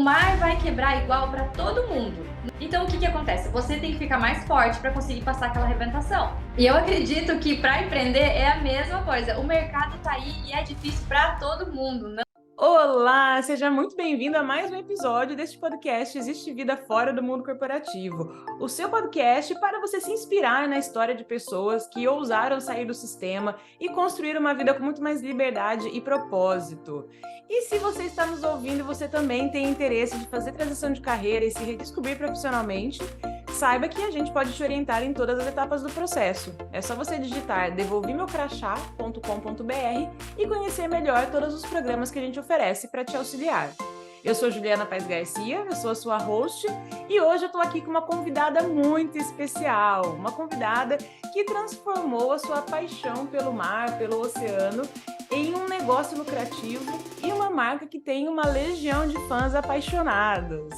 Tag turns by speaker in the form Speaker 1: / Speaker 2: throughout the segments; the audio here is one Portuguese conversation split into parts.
Speaker 1: mar vai quebrar igual para todo mundo. Então o que acontece? Você tem que ficar mais forte para conseguir passar aquela arrebentação. E eu acredito que para empreender é a mesma coisa. O mercado tá aí e é difícil para todo mundo.
Speaker 2: Olá, seja muito bem-vindo a mais um episódio deste podcast Existe Vida Fora do Mundo Corporativo, o seu podcast para você se inspirar na história de pessoas que ousaram sair do sistema e construir uma vida com muito mais liberdade e propósito. E se você está nos ouvindo e você também tem interesse de fazer transição de carreira e se redescobrir profissionalmente, saiba que a gente pode te orientar em todas as etapas do processo. É só você digitar devolvimeucrachá.com.br e conhecer melhor todos os programas que a gente oferece para te auxiliar. Eu sou Juliana Paes Garcia, eu sou a sua host e hoje eu estou aqui com uma convidada muito especial, uma convidada que transformou a sua paixão pelo mar, pelo oceano, em um negócio lucrativo e uma marca que tem uma legião de fãs apaixonados.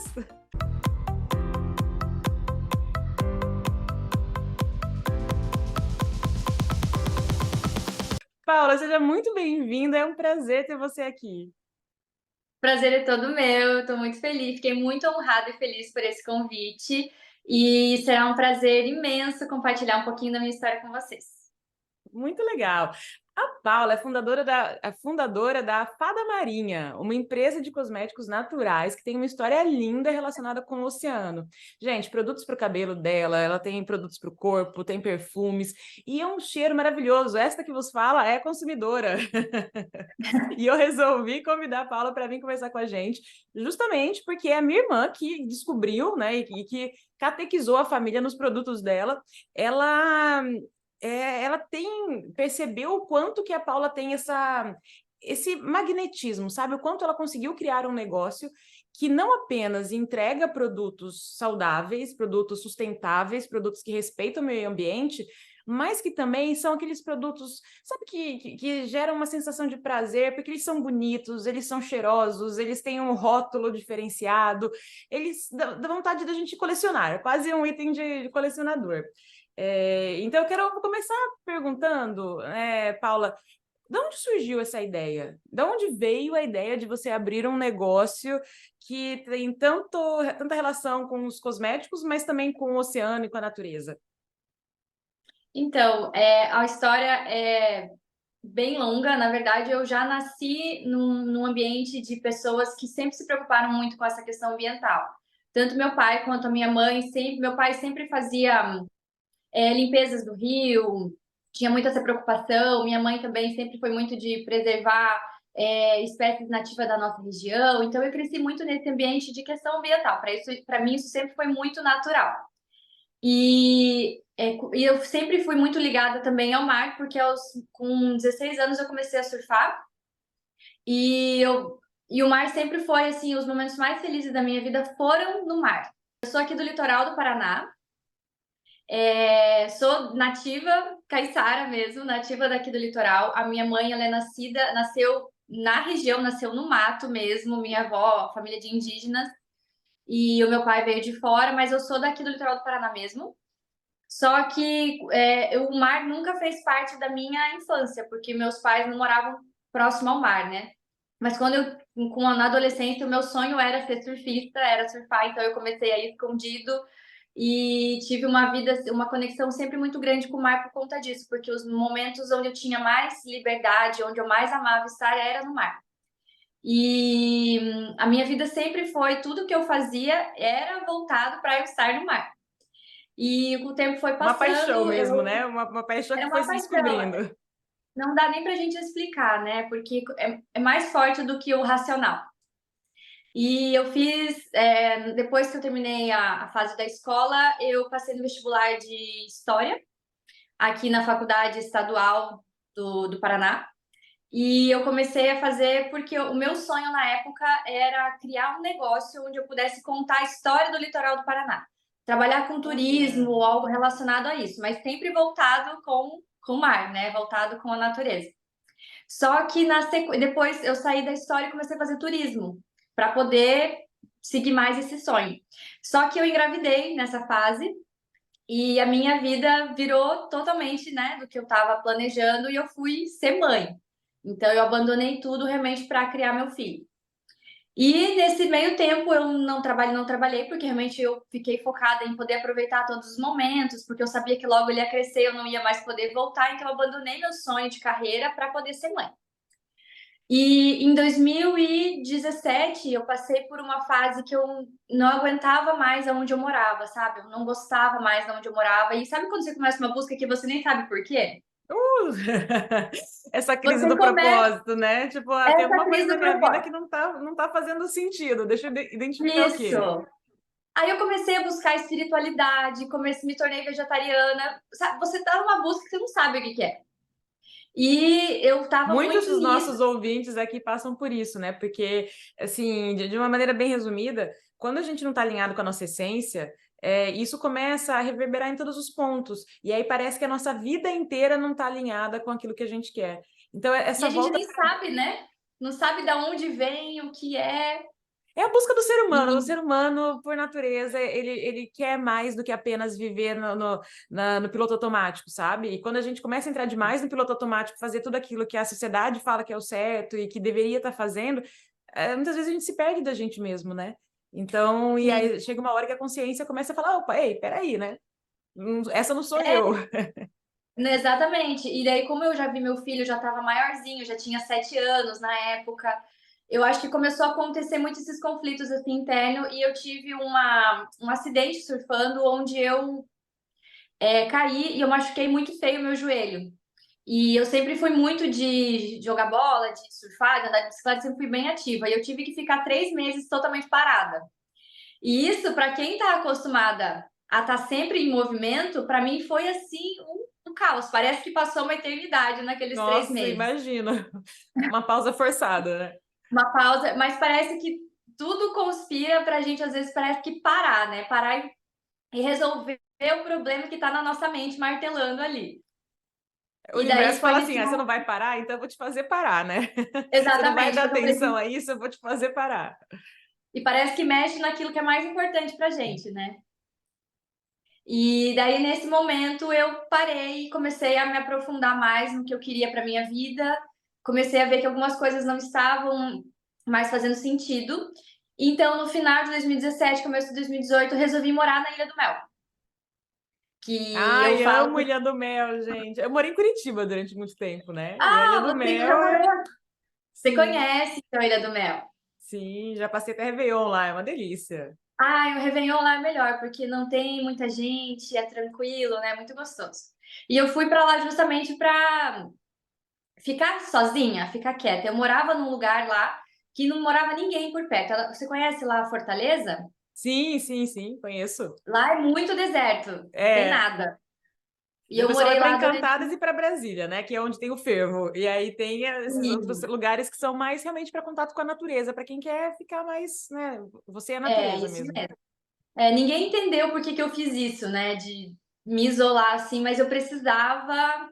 Speaker 2: Paula, seja muito bem-vinda, é um prazer ter você aqui.
Speaker 1: Prazer é todo meu, estou muito feliz, fiquei muito honrada e feliz por esse convite e será um prazer imenso compartilhar um pouquinho da minha história com vocês.
Speaker 2: Muito legal. A Paula é fundadora da Fada Marinha, uma empresa de cosméticos naturais que tem uma história linda relacionada com o oceano. Gente, produtos para o cabelo dela, ela tem produtos para o corpo, tem perfumes e é um cheiro maravilhoso. Esta que vos fala é consumidora. E eu resolvi convidar a Paula para vir conversar com a gente, justamente porque é a minha irmã que descobriu, né, e que catequizou a família nos produtos dela. Ela percebeu o quanto que a Paula tem esse magnetismo, sabe? O quanto ela conseguiu criar um negócio que não apenas entrega produtos saudáveis, produtos sustentáveis, produtos que respeitam o meio ambiente, mas que também são aqueles produtos, sabe, que geram uma sensação de prazer, porque eles são bonitos, eles são cheirosos, eles têm um rótulo diferenciado, eles dá vontade da gente colecionar, é quase um item de colecionador. Então, eu quero começar perguntando, Paula, de onde surgiu essa ideia? De onde veio a ideia de você abrir um negócio que tem tanta relação com os cosméticos, mas também com o oceano e com a natureza?
Speaker 1: Então, a história é bem longa. Na verdade, eu já nasci num ambiente de pessoas que sempre se preocuparam muito com essa questão ambiental. Tanto meu pai quanto a minha mãe, meu pai sempre fazia limpezas do rio, tinha muita essa preocupação. Minha mãe também sempre foi muito de preservar espécies nativas da nossa região. Então, eu cresci muito nesse ambiente de questão ambiental. Para mim, isso sempre foi muito natural. E eu sempre fui muito ligada também ao mar, porque com 16 anos eu comecei a surfar. E o mar sempre foi, assim, os momentos mais felizes da minha vida foram no mar. Eu sou aqui do litoral do Paraná, sou nativa, caiçara mesmo, nativa daqui do litoral. A minha mãe, ela nasceu na região, nasceu no mato mesmo. Minha avó, família de indígenas, e o meu pai veio de fora, mas eu sou daqui do litoral do Paraná mesmo. Só que o mar nunca fez parte da minha infância, porque meus pais não moravam próximo ao mar, né? Mas na adolescência, o meu sonho era ser surfista, era surfar, então eu comecei aí escondido e tive uma conexão sempre muito grande com o mar por conta disso, porque os momentos onde eu tinha mais liberdade, onde eu mais amava estar, era no mar. E a minha vida sempre foi, tudo que eu fazia era voltado para eu estar no mar. E o tempo foi
Speaker 2: Uma paixão
Speaker 1: passando,
Speaker 2: mesmo, né? Uma paixão
Speaker 1: era
Speaker 2: que foi
Speaker 1: uma
Speaker 2: se
Speaker 1: paixão.
Speaker 2: descobrindo.
Speaker 1: Não dá nem pra gente explicar, né? Porque é mais forte do que o racional. E eu fiz, depois que eu terminei a fase da escola, eu passei no vestibular de História, aqui na Faculdade Estadual do Paraná. E eu comecei a fazer porque o meu sonho na época era criar um negócio onde eu pudesse contar a história do litoral do Paraná. Trabalhar com turismo
Speaker 2: Olha.
Speaker 1: ou algo relacionado a isso, mas sempre voltado com o mar, né? Voltado com a natureza. Só que depois eu saí da história e comecei a fazer turismo para poder seguir mais esse sonho. Só que eu engravidei nessa fase e a minha vida virou totalmente, né, do que eu estava planejando, e eu fui ser mãe. Então eu abandonei tudo realmente para criar meu filho. E nesse meio tempo eu não trabalhei, porque realmente eu fiquei focada em poder aproveitar todos os momentos, porque eu sabia que logo ele ia crescer, eu não ia mais poder voltar, então eu abandonei meu sonho de carreira para poder ser mãe. E em 2017 eu passei por uma fase que eu não aguentava mais aonde eu morava, sabe? Eu não gostava mais de onde eu morava. E sabe quando você começa uma busca que você nem sabe por quê?
Speaker 2: Uh! Essa crise
Speaker 1: Você
Speaker 2: do
Speaker 1: começa
Speaker 2: propósito, né? Tipo, ah, tem
Speaker 1: essa
Speaker 2: alguma coisa
Speaker 1: crise
Speaker 2: na
Speaker 1: do
Speaker 2: minha vida que
Speaker 1: propósito.
Speaker 2: não tá fazendo sentido. Deixa eu identificar o quê.
Speaker 1: Isso. Aí eu comecei a buscar espiritualidade, me tornei vegetariana. Você tá numa busca que você não sabe o que que é. E eu tava
Speaker 2: Muitos
Speaker 1: muito
Speaker 2: dos
Speaker 1: nisso.
Speaker 2: nossos ouvintes aqui passam por isso, né? Porque, assim, de uma maneira bem resumida, quando a gente não está alinhado com a nossa essência, isso começa a reverberar em todos os pontos. E aí parece que a nossa vida inteira não está alinhada com aquilo que a gente quer. Então,
Speaker 1: E
Speaker 2: essa
Speaker 1: a gente
Speaker 2: volta
Speaker 1: nem sabe, né? Não sabe de onde vem, o que é.
Speaker 2: é a busca do ser humano. O
Speaker 1: E
Speaker 2: ser humano, por natureza, ele quer mais do que apenas viver no piloto automático, sabe? E quando a gente começa a entrar demais no piloto automático, fazer tudo aquilo que a sociedade fala que é o certo e que deveria estar fazendo, muitas vezes a gente se perde da gente mesmo, né? Então, e
Speaker 1: sim,
Speaker 2: aí chega uma hora que a consciência começa a falar: opa, ei, peraí, né? Essa não sou eu.
Speaker 1: exatamente. E daí, como eu já vi meu filho, já estava maiorzinho, já tinha 7 anos na época, eu acho que começou a acontecer muito esses conflitos assim internos e eu tive um acidente surfando onde eu caí e eu machuquei muito feio o meu joelho. E eu sempre fui muito de jogar bola, de surfar, de andar de bicicleta, sempre fui bem ativa. E eu tive que ficar 3 meses totalmente parada. E isso, para quem está acostumada a estar sempre em movimento, para mim foi assim um caos. Parece que passou uma eternidade naqueles três
Speaker 2: Nossa,
Speaker 1: meses.
Speaker 2: imagina. Uma pausa forçada, né?
Speaker 1: Uma pausa, mas parece que tudo conspira para a gente, às vezes, parece que parar, né? Parar e resolver o problema que está na nossa mente martelando ali.
Speaker 2: O
Speaker 1: E daí
Speaker 2: universo
Speaker 1: foi
Speaker 2: fala
Speaker 1: nesse
Speaker 2: assim: ah, você não
Speaker 1: momento.
Speaker 2: vai parar, então eu vou te fazer parar, né? Você não vai
Speaker 1: Exatamente,
Speaker 2: dar
Speaker 1: porque eu
Speaker 2: atenção
Speaker 1: preciso.
Speaker 2: a isso, eu vou te fazer parar.
Speaker 1: E parece que mexe naquilo que é mais importante pra gente, né? E daí, nesse momento, eu parei e comecei a me aprofundar mais no que eu queria para minha vida. Comecei a ver que algumas coisas não estavam mais fazendo sentido. Então, no final de 2017, começo de 2018, resolvi morar na Ilha do Mel. Que eu
Speaker 2: Ai,
Speaker 1: falo
Speaker 2: amo
Speaker 1: que.
Speaker 2: Ilha do Mel, gente. Eu morei em Curitiba durante muito tempo, né? E a Ilha
Speaker 1: Ah,
Speaker 2: do
Speaker 1: você já
Speaker 2: Mel
Speaker 1: morou lá? Você
Speaker 2: sim,
Speaker 1: conhece então, a Ilha do Mel?
Speaker 2: sim, já passei até Réveillon lá, é uma delícia.
Speaker 1: Ah, o Réveillon lá é melhor, porque não tem muita gente, é tranquilo, né? Muito gostoso. E eu fui para lá justamente para ficar sozinha, ficar quieta. Eu morava num lugar lá que não morava ninguém por perto. Você conhece lá a Fortaleza?
Speaker 2: Sim, sim, sim, conheço.
Speaker 1: Lá é muito deserto, não tem
Speaker 2: É,
Speaker 1: nada. E
Speaker 2: o
Speaker 1: eu
Speaker 2: pessoal vai
Speaker 1: morei
Speaker 2: para
Speaker 1: lá durante.
Speaker 2: Encantadas e para Brasília, né? Que é onde tem o fervo. E aí tem esses outros lugares que são mais realmente para contato com a natureza, para quem quer ficar mais, né? Você é a
Speaker 1: É,
Speaker 2: natureza
Speaker 1: isso
Speaker 2: mesmo.
Speaker 1: mesmo. Ninguém entendeu por que que eu fiz isso, né? De me isolar assim, mas eu precisava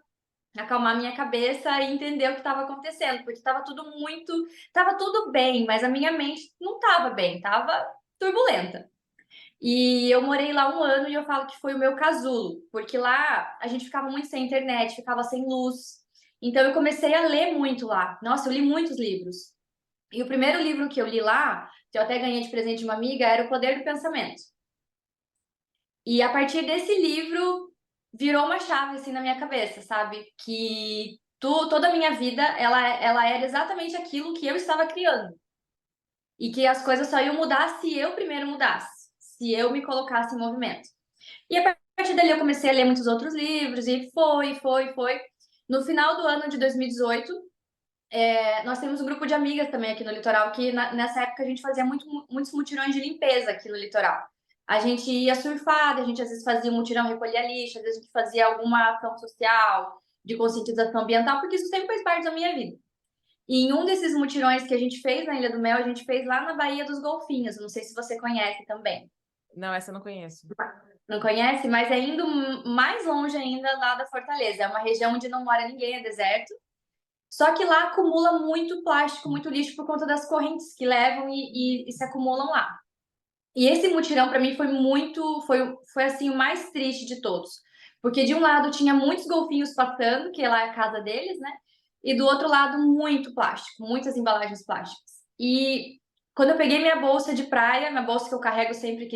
Speaker 1: acalmar minha cabeça e entender o que estava acontecendo, porque estava tudo muito. Estava tudo bem, mas a minha mente não estava bem, estava turbulenta. E eu morei lá um ano e eu falo que foi o meu casulo, porque lá a gente ficava muito sem internet, ficava sem luz. Então eu comecei a ler muito lá. Nossa, eu li muitos livros. E o primeiro livro que eu li lá, que eu até ganhei de presente de uma amiga, era O Poder do Pensamento. E a partir desse livro virou uma chave assim na minha cabeça, sabe? Que toda a minha vida ela era exatamente aquilo que eu estava criando. E que as coisas só iam mudar se eu primeiro mudasse, se eu me colocasse em movimento. E a partir dali eu comecei a ler muitos outros livros e foi. No final do ano de 2018, nós temos um grupo de amigas também aqui no litoral que nessa época a gente fazia muitos mutirões de limpeza aqui no litoral. A gente ia surfar, a gente às vezes fazia um mutirão, recolhia lixo, às vezes a gente fazia alguma ação social, de conscientização ambiental, porque isso sempre fez parte da minha vida. E em um desses mutirões que a gente fez na Ilha do Mel, a gente fez lá na Baía dos Golfinhos, não sei se você conhece também.
Speaker 2: Não, essa eu não conheço.
Speaker 1: Não conhece? Mas é indo mais longe ainda lá da Fortaleza. É uma região onde não mora ninguém, é deserto. Só que lá acumula muito plástico, muito lixo por conta das correntes que levam e se acumulam lá. E esse mutirão para mim foi assim o mais triste de todos, porque de um lado tinha muitos golfinhos passando, que lá é a casa deles, né? E do outro lado muito plástico, muitas embalagens plásticas. E Quando eu peguei minha bolsa de praia, minha bolsa que eu carrego sempre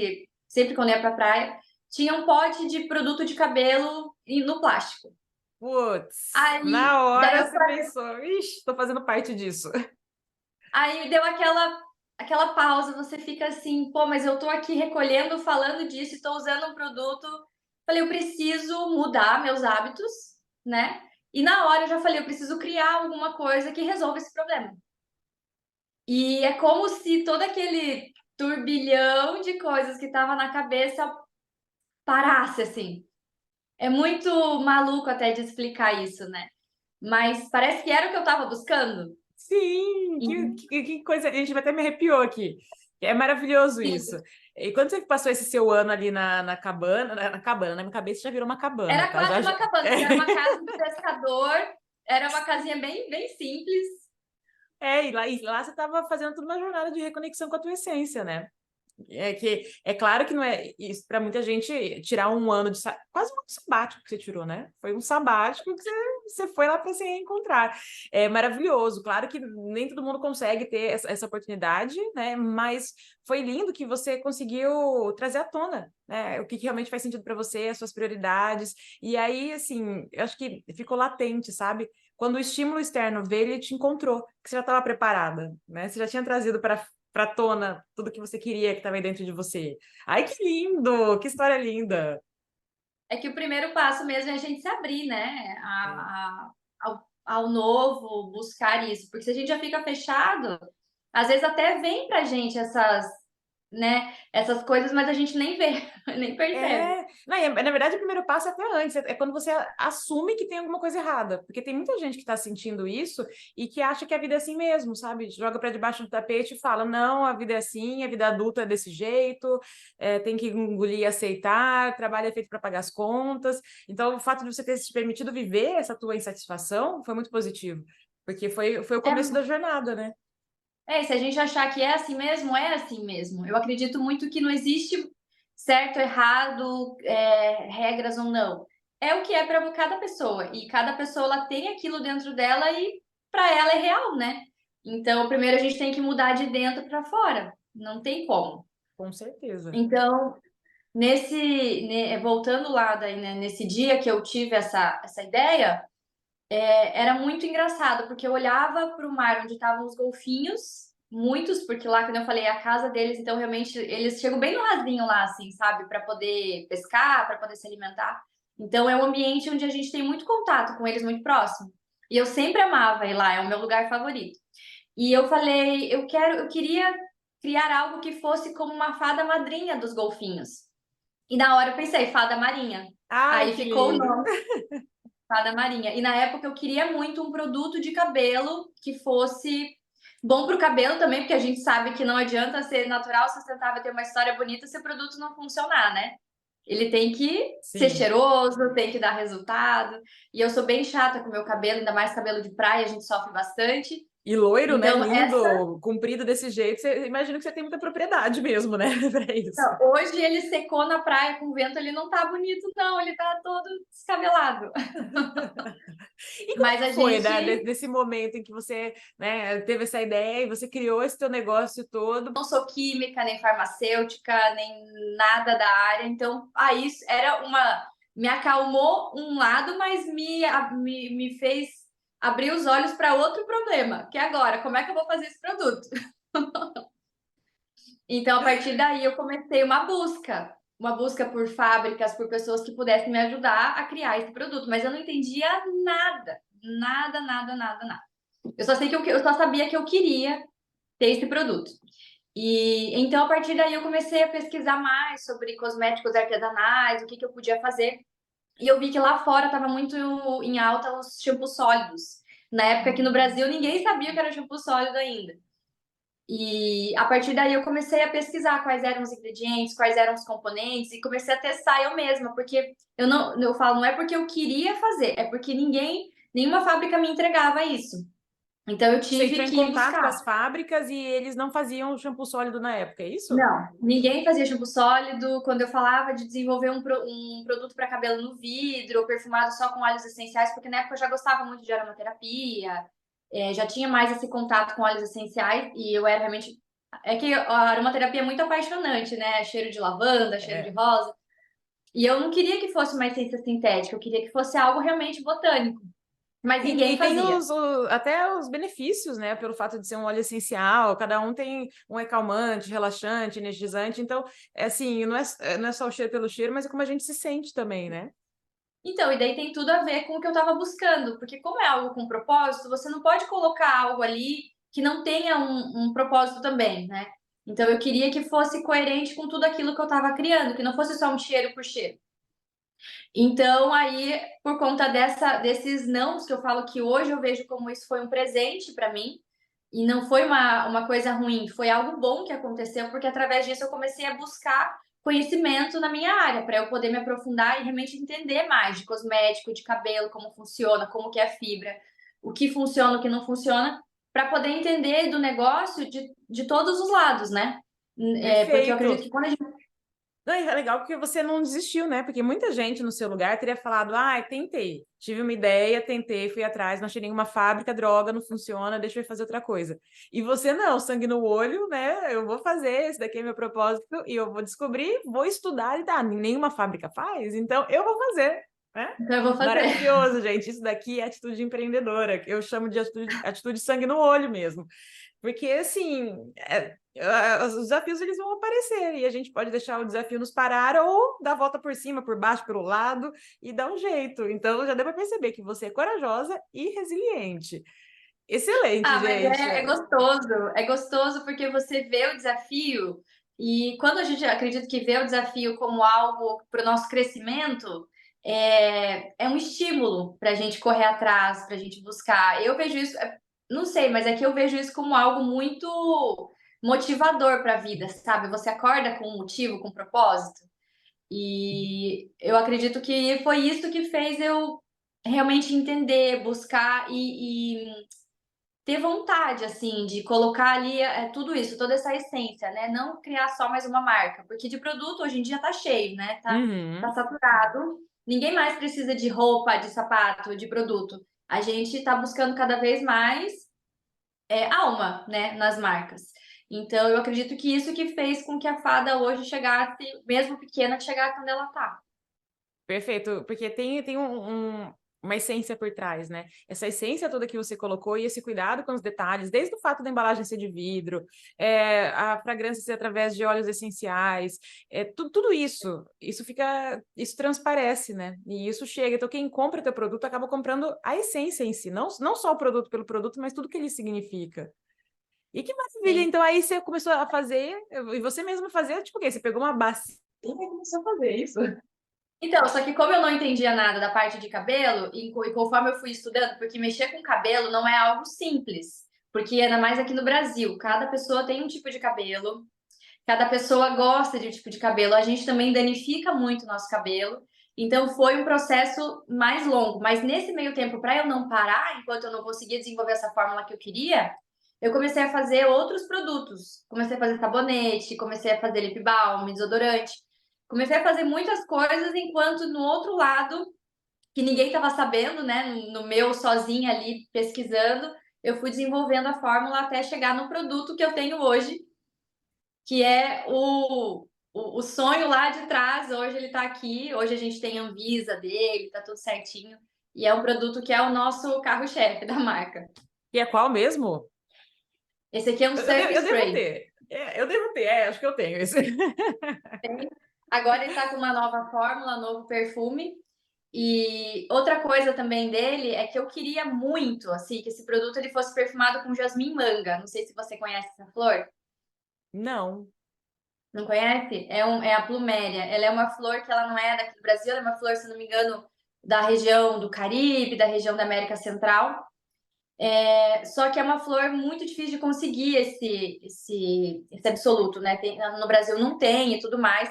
Speaker 1: quando eu ia pra praia, tinha um pote de produto de cabelo no plástico.
Speaker 2: Putz,
Speaker 1: Aí,
Speaker 2: na
Speaker 1: daí
Speaker 2: hora
Speaker 1: eu
Speaker 2: você pensou, ixi, tô fazendo parte disso.
Speaker 1: Aí deu aquela pausa, você fica assim, pô, mas eu tô aqui recolhendo, falando disso, estou usando um produto. Falei, eu preciso mudar meus hábitos, né? E na hora eu já falei, eu preciso criar alguma coisa que resolva esse problema. E é como se todo aquele turbilhão de coisas que tava na cabeça parasse, assim. É muito maluco até de explicar isso, né? Mas parece que era o que eu tava buscando.
Speaker 2: Sim, que coisa, a gente até me arrepiou aqui. É maravilhoso isso. E quando você passou esse seu ano ali na cabana, na cabana, na minha cabeça já virou uma cabana,
Speaker 1: Era
Speaker 2: tá?
Speaker 1: quase
Speaker 2: Já,
Speaker 1: uma cabana, porque era uma casa de pescador, era uma casinha bem simples.
Speaker 2: e lá você estava fazendo toda uma jornada de reconexão com a tua essência, né? É que é claro que não é isso para muita gente tirar um ano de quase um ano sabático que você tirou, né? Foi um sabático que você foi lá para se reencontrar. É maravilhoso. Claro que nem todo mundo consegue ter essa oportunidade, né? Mas foi lindo que você conseguiu trazer à tona, né? O que realmente faz sentido para você, as suas prioridades. E aí, assim, eu acho que ficou latente, sabe? Quando o estímulo externo veio, ele te encontrou, que você já estava preparada, né? Você já tinha trazido para tona tudo que você queria que estava aí dentro de você. Ai, que lindo! Que história linda!
Speaker 1: É que o primeiro passo mesmo é a gente se abrir, né?
Speaker 2: É.
Speaker 1: Ao novo, buscar isso. Porque se a gente já fica fechado, às vezes até vem pra gente essas coisas, mas a gente nem vê, nem percebe.
Speaker 2: Não, na verdade, o primeiro passo é até antes, é quando você assume que tem alguma coisa errada, porque tem muita gente que está sentindo isso e que acha que a vida é assim mesmo, sabe? Joga para debaixo do tapete e fala: não, a vida é assim, a vida adulta é desse jeito, tem que engolir e aceitar, trabalho é feito para pagar as contas. Então, o fato de você ter se permitido viver essa tua insatisfação foi muito positivo, porque foi o
Speaker 1: É,
Speaker 2: começo da jornada, né?
Speaker 1: se a gente achar que é assim mesmo. Eu acredito muito que não existe certo, errado, regras ou não. É o que é para cada pessoa. E cada pessoa ela tem aquilo dentro dela e para ela é real, né? Então, primeiro a gente tem que mudar de dentro para fora. Não tem como.
Speaker 2: Com certeza.
Speaker 1: Então, voltando lá daí, né, nesse dia que eu tive essa ideia, era muito engraçado, porque eu olhava para o mar onde estavam os golfinhos, muitos, porque lá, como eu falei, é a casa deles, então realmente eles chegam bem no rasinho lá, assim, sabe, para poder pescar, para poder se alimentar. Então é um ambiente onde a gente tem muito contato com eles, muito próximo. E eu sempre amava ir lá, é o meu lugar favorito. E eu falei, eu queria criar algo que fosse como uma fada madrinha dos golfinhos. E na hora eu pensei, fada marinha.
Speaker 2: Ai,
Speaker 1: Aí
Speaker 2: que
Speaker 1: ficou o
Speaker 2: lindo!
Speaker 1: nome. Fada marinha. E na época eu queria muito um produto de cabelo que fosse bom para o cabelo também, porque a gente sabe que não adianta ser natural, sustentável, ter uma história bonita se o produto não funcionar, né? Ele tem que ser
Speaker 2: Sim.
Speaker 1: cheiroso, tem que dar resultado. E eu sou bem chata com o meu cabelo, ainda mais cabelo de praia, a gente sofre bastante.
Speaker 2: E loiro, né?
Speaker 1: Então,
Speaker 2: Lindo, comprido desse jeito, você imagina que você tem muita propriedade mesmo, né? Para isso.
Speaker 1: hoje ele secou na praia com vento, ele não tá bonito, não, ele tá todo descabelado.
Speaker 2: E como
Speaker 1: Mas
Speaker 2: que
Speaker 1: a
Speaker 2: foi, né,
Speaker 1: gente
Speaker 2: desse momento em que você, né, teve essa ideia e você criou esse teu negócio todo?
Speaker 1: não sou química, nem farmacêutica, nem nada da área, então aí era uma. Me acalmou um lado, mas me fez abrir os olhos para outro problema, que é agora, como é que eu vou fazer esse produto? Então, a partir daí, eu comecei uma busca por fábricas, por pessoas que pudessem me ajudar a criar esse produto, mas eu não entendia nada, nada, nada, nada, nada. Eu só sei que eu só sabia que eu queria ter esse produto. E então, a partir daí, eu comecei a pesquisar mais sobre cosméticos artesanais, o que eu podia fazer. E eu vi que lá fora estava muito em alta os shampoos sólidos. Na época aqui no Brasil, ninguém sabia o que era shampoo sólido ainda. E a partir daí eu comecei a pesquisar quais eram os ingredientes, quais eram os componentes e comecei a testar eu mesma, porque eu falo, não é porque eu queria fazer, é porque nenhuma fábrica me entregava isso. Então eu
Speaker 2: Você
Speaker 1: tive
Speaker 2: entrou em
Speaker 1: que
Speaker 2: contato com
Speaker 1: buscar.
Speaker 2: as fábricas e eles não faziam shampoo sólido na época, é isso?
Speaker 1: Não, ninguém fazia shampoo sólido. Quando eu falava de desenvolver um produto para cabelo no vidro, ou perfumado só com óleos essenciais, porque na época eu já gostava muito de aromaterapia, já tinha mais esse contato com óleos essenciais e eu era realmente É que a aromaterapia é muito apaixonante, né? Cheiro de lavanda, cheiro de
Speaker 2: É.
Speaker 1: rosa. E eu não queria que fosse uma essência sintética, eu queria que fosse algo realmente botânico. Mas ninguém
Speaker 2: E tem
Speaker 1: fazia.
Speaker 2: até os benefícios, né? Pelo fato de ser um óleo essencial, cada um tem um calmante, relaxante, energizante. Então, é assim, não é só o cheiro pelo cheiro, mas é como a gente se sente também, né?
Speaker 1: Então, e daí tem tudo a ver com o que eu estava buscando, porque como é algo com propósito, você não pode colocar algo ali que não tenha um propósito também, né? Então eu queria que fosse coerente com tudo aquilo que eu estava criando, que não fosse só um cheiro por cheiro. Então, aí, por conta desses nãos que eu falo que hoje eu vejo como isso foi um presente para mim, e não foi uma coisa ruim, foi algo bom que aconteceu, porque através disso eu comecei a buscar conhecimento na minha área, para eu poder me aprofundar e realmente entender mais de cosmético, de cabelo, como funciona, como que é a fibra, o que funciona, o que não funciona, para poder entender do negócio de todos os lados, né? Porque eu acredito
Speaker 2: Perfeito.
Speaker 1: que quando a gente.
Speaker 2: Não, e é legal porque você não desistiu, né? Porque muita gente no seu lugar teria falado: ah, tentei, tive uma ideia, tentei, fui atrás, não achei nenhuma fábrica, droga, não funciona, deixa eu fazer outra coisa. E você não, sangue no olho, né? Eu vou fazer, esse daqui é meu propósito, e eu vou descobrir, vou estudar e tá, nenhuma fábrica faz, então eu vou fazer. Né?
Speaker 1: Então eu vou fazer.
Speaker 2: Maravilhoso, gente. Isso daqui é atitude empreendedora. Eu chamo de atitude sangue no olho mesmo. Porque, assim, os desafios eles vão aparecer e a gente pode deixar o desafio nos parar ou dar a volta por cima, por baixo, pelo lado e dar um jeito. Então, já deu para perceber que você é corajosa e resiliente. Excelente,
Speaker 1: Ah, mas
Speaker 2: gente.
Speaker 1: é gostoso porque você vê o desafio e quando a gente acredita que vê o desafio como algo para o nosso crescimento, é um estímulo para a gente correr atrás, para a gente buscar. Eu vejo isso, não sei, mas é que eu vejo isso como algo muito motivador para a vida, sabe? Você acorda com um motivo, com um propósito. E eu acredito que foi isso que fez eu realmente entender, buscar e ter vontade, assim, de colocar ali tudo isso, toda essa essência, né? Não criar só mais uma marca, porque de produto hoje em dia tá cheio, né? Tá
Speaker 2: Uhum.
Speaker 1: saturado. Ninguém mais precisa de roupa, de sapato, de produto. A gente tá buscando cada vez mais alma, né, nas marcas. Então, eu acredito que isso que fez com que a fada hoje chegasse, mesmo pequena, chegasse onde ela tá.
Speaker 2: Perfeito, porque tem uma essência por trás, né? Essa essência toda que você colocou e esse cuidado com os detalhes, desde o fato da embalagem ser de vidro, a fragrância ser através de óleos essenciais, tudo isso transparece, né? E isso chega. Então, quem compra teu produto acaba comprando a essência em si, não só o produto pelo produto, mas tudo que ele significa. E que maravilha!
Speaker 1: Sim.
Speaker 2: Então, aí você começou a fazer, e você mesma fazia, tipo o quê? Você pegou uma bacia e começou a fazer isso.
Speaker 1: Então, só que como eu não entendia nada da parte de cabelo, e conforme eu fui estudando, porque mexer com cabelo não é algo simples, porque ainda mais aqui no Brasil, cada pessoa tem um tipo de cabelo, cada pessoa gosta de um tipo de cabelo, a gente também danifica muito o nosso cabelo, então foi um processo mais longo, mas nesse meio tempo, para eu não parar, enquanto eu não conseguia desenvolver essa fórmula que eu queria, eu comecei a fazer outros produtos, comecei a fazer sabonete, comecei a fazer lip balm, desodorante, comecei a fazer muitas coisas, enquanto no outro lado, que ninguém estava sabendo, né, no meu sozinha ali pesquisando, eu fui desenvolvendo a fórmula até chegar no produto que eu tenho hoje, que é o sonho lá de trás. Hoje ele está aqui, hoje a gente tem a Anvisa dele, tá tudo certinho. E é um produto que é o nosso carro-chefe da marca.
Speaker 2: E é qual mesmo?
Speaker 1: Esse aqui é um surf
Speaker 2: Eu devo
Speaker 1: spray.
Speaker 2: ter. Eu devo ter, acho que eu tenho esse.
Speaker 1: Agora ele está com uma nova fórmula, novo perfume. E outra coisa também dele é que eu queria muito, assim, que esse produto ele fosse perfumado com jasmim manga. Não sei se você conhece essa flor.
Speaker 2: Não.
Speaker 1: Não conhece? É a pluméria. Ela é uma flor que ela não é daqui do Brasil, ela é uma flor, se não me engano, da região do Caribe, da região da América Central. Só que é uma flor muito difícil de conseguir esse absoluto, né? No Brasil não tem e tudo mais.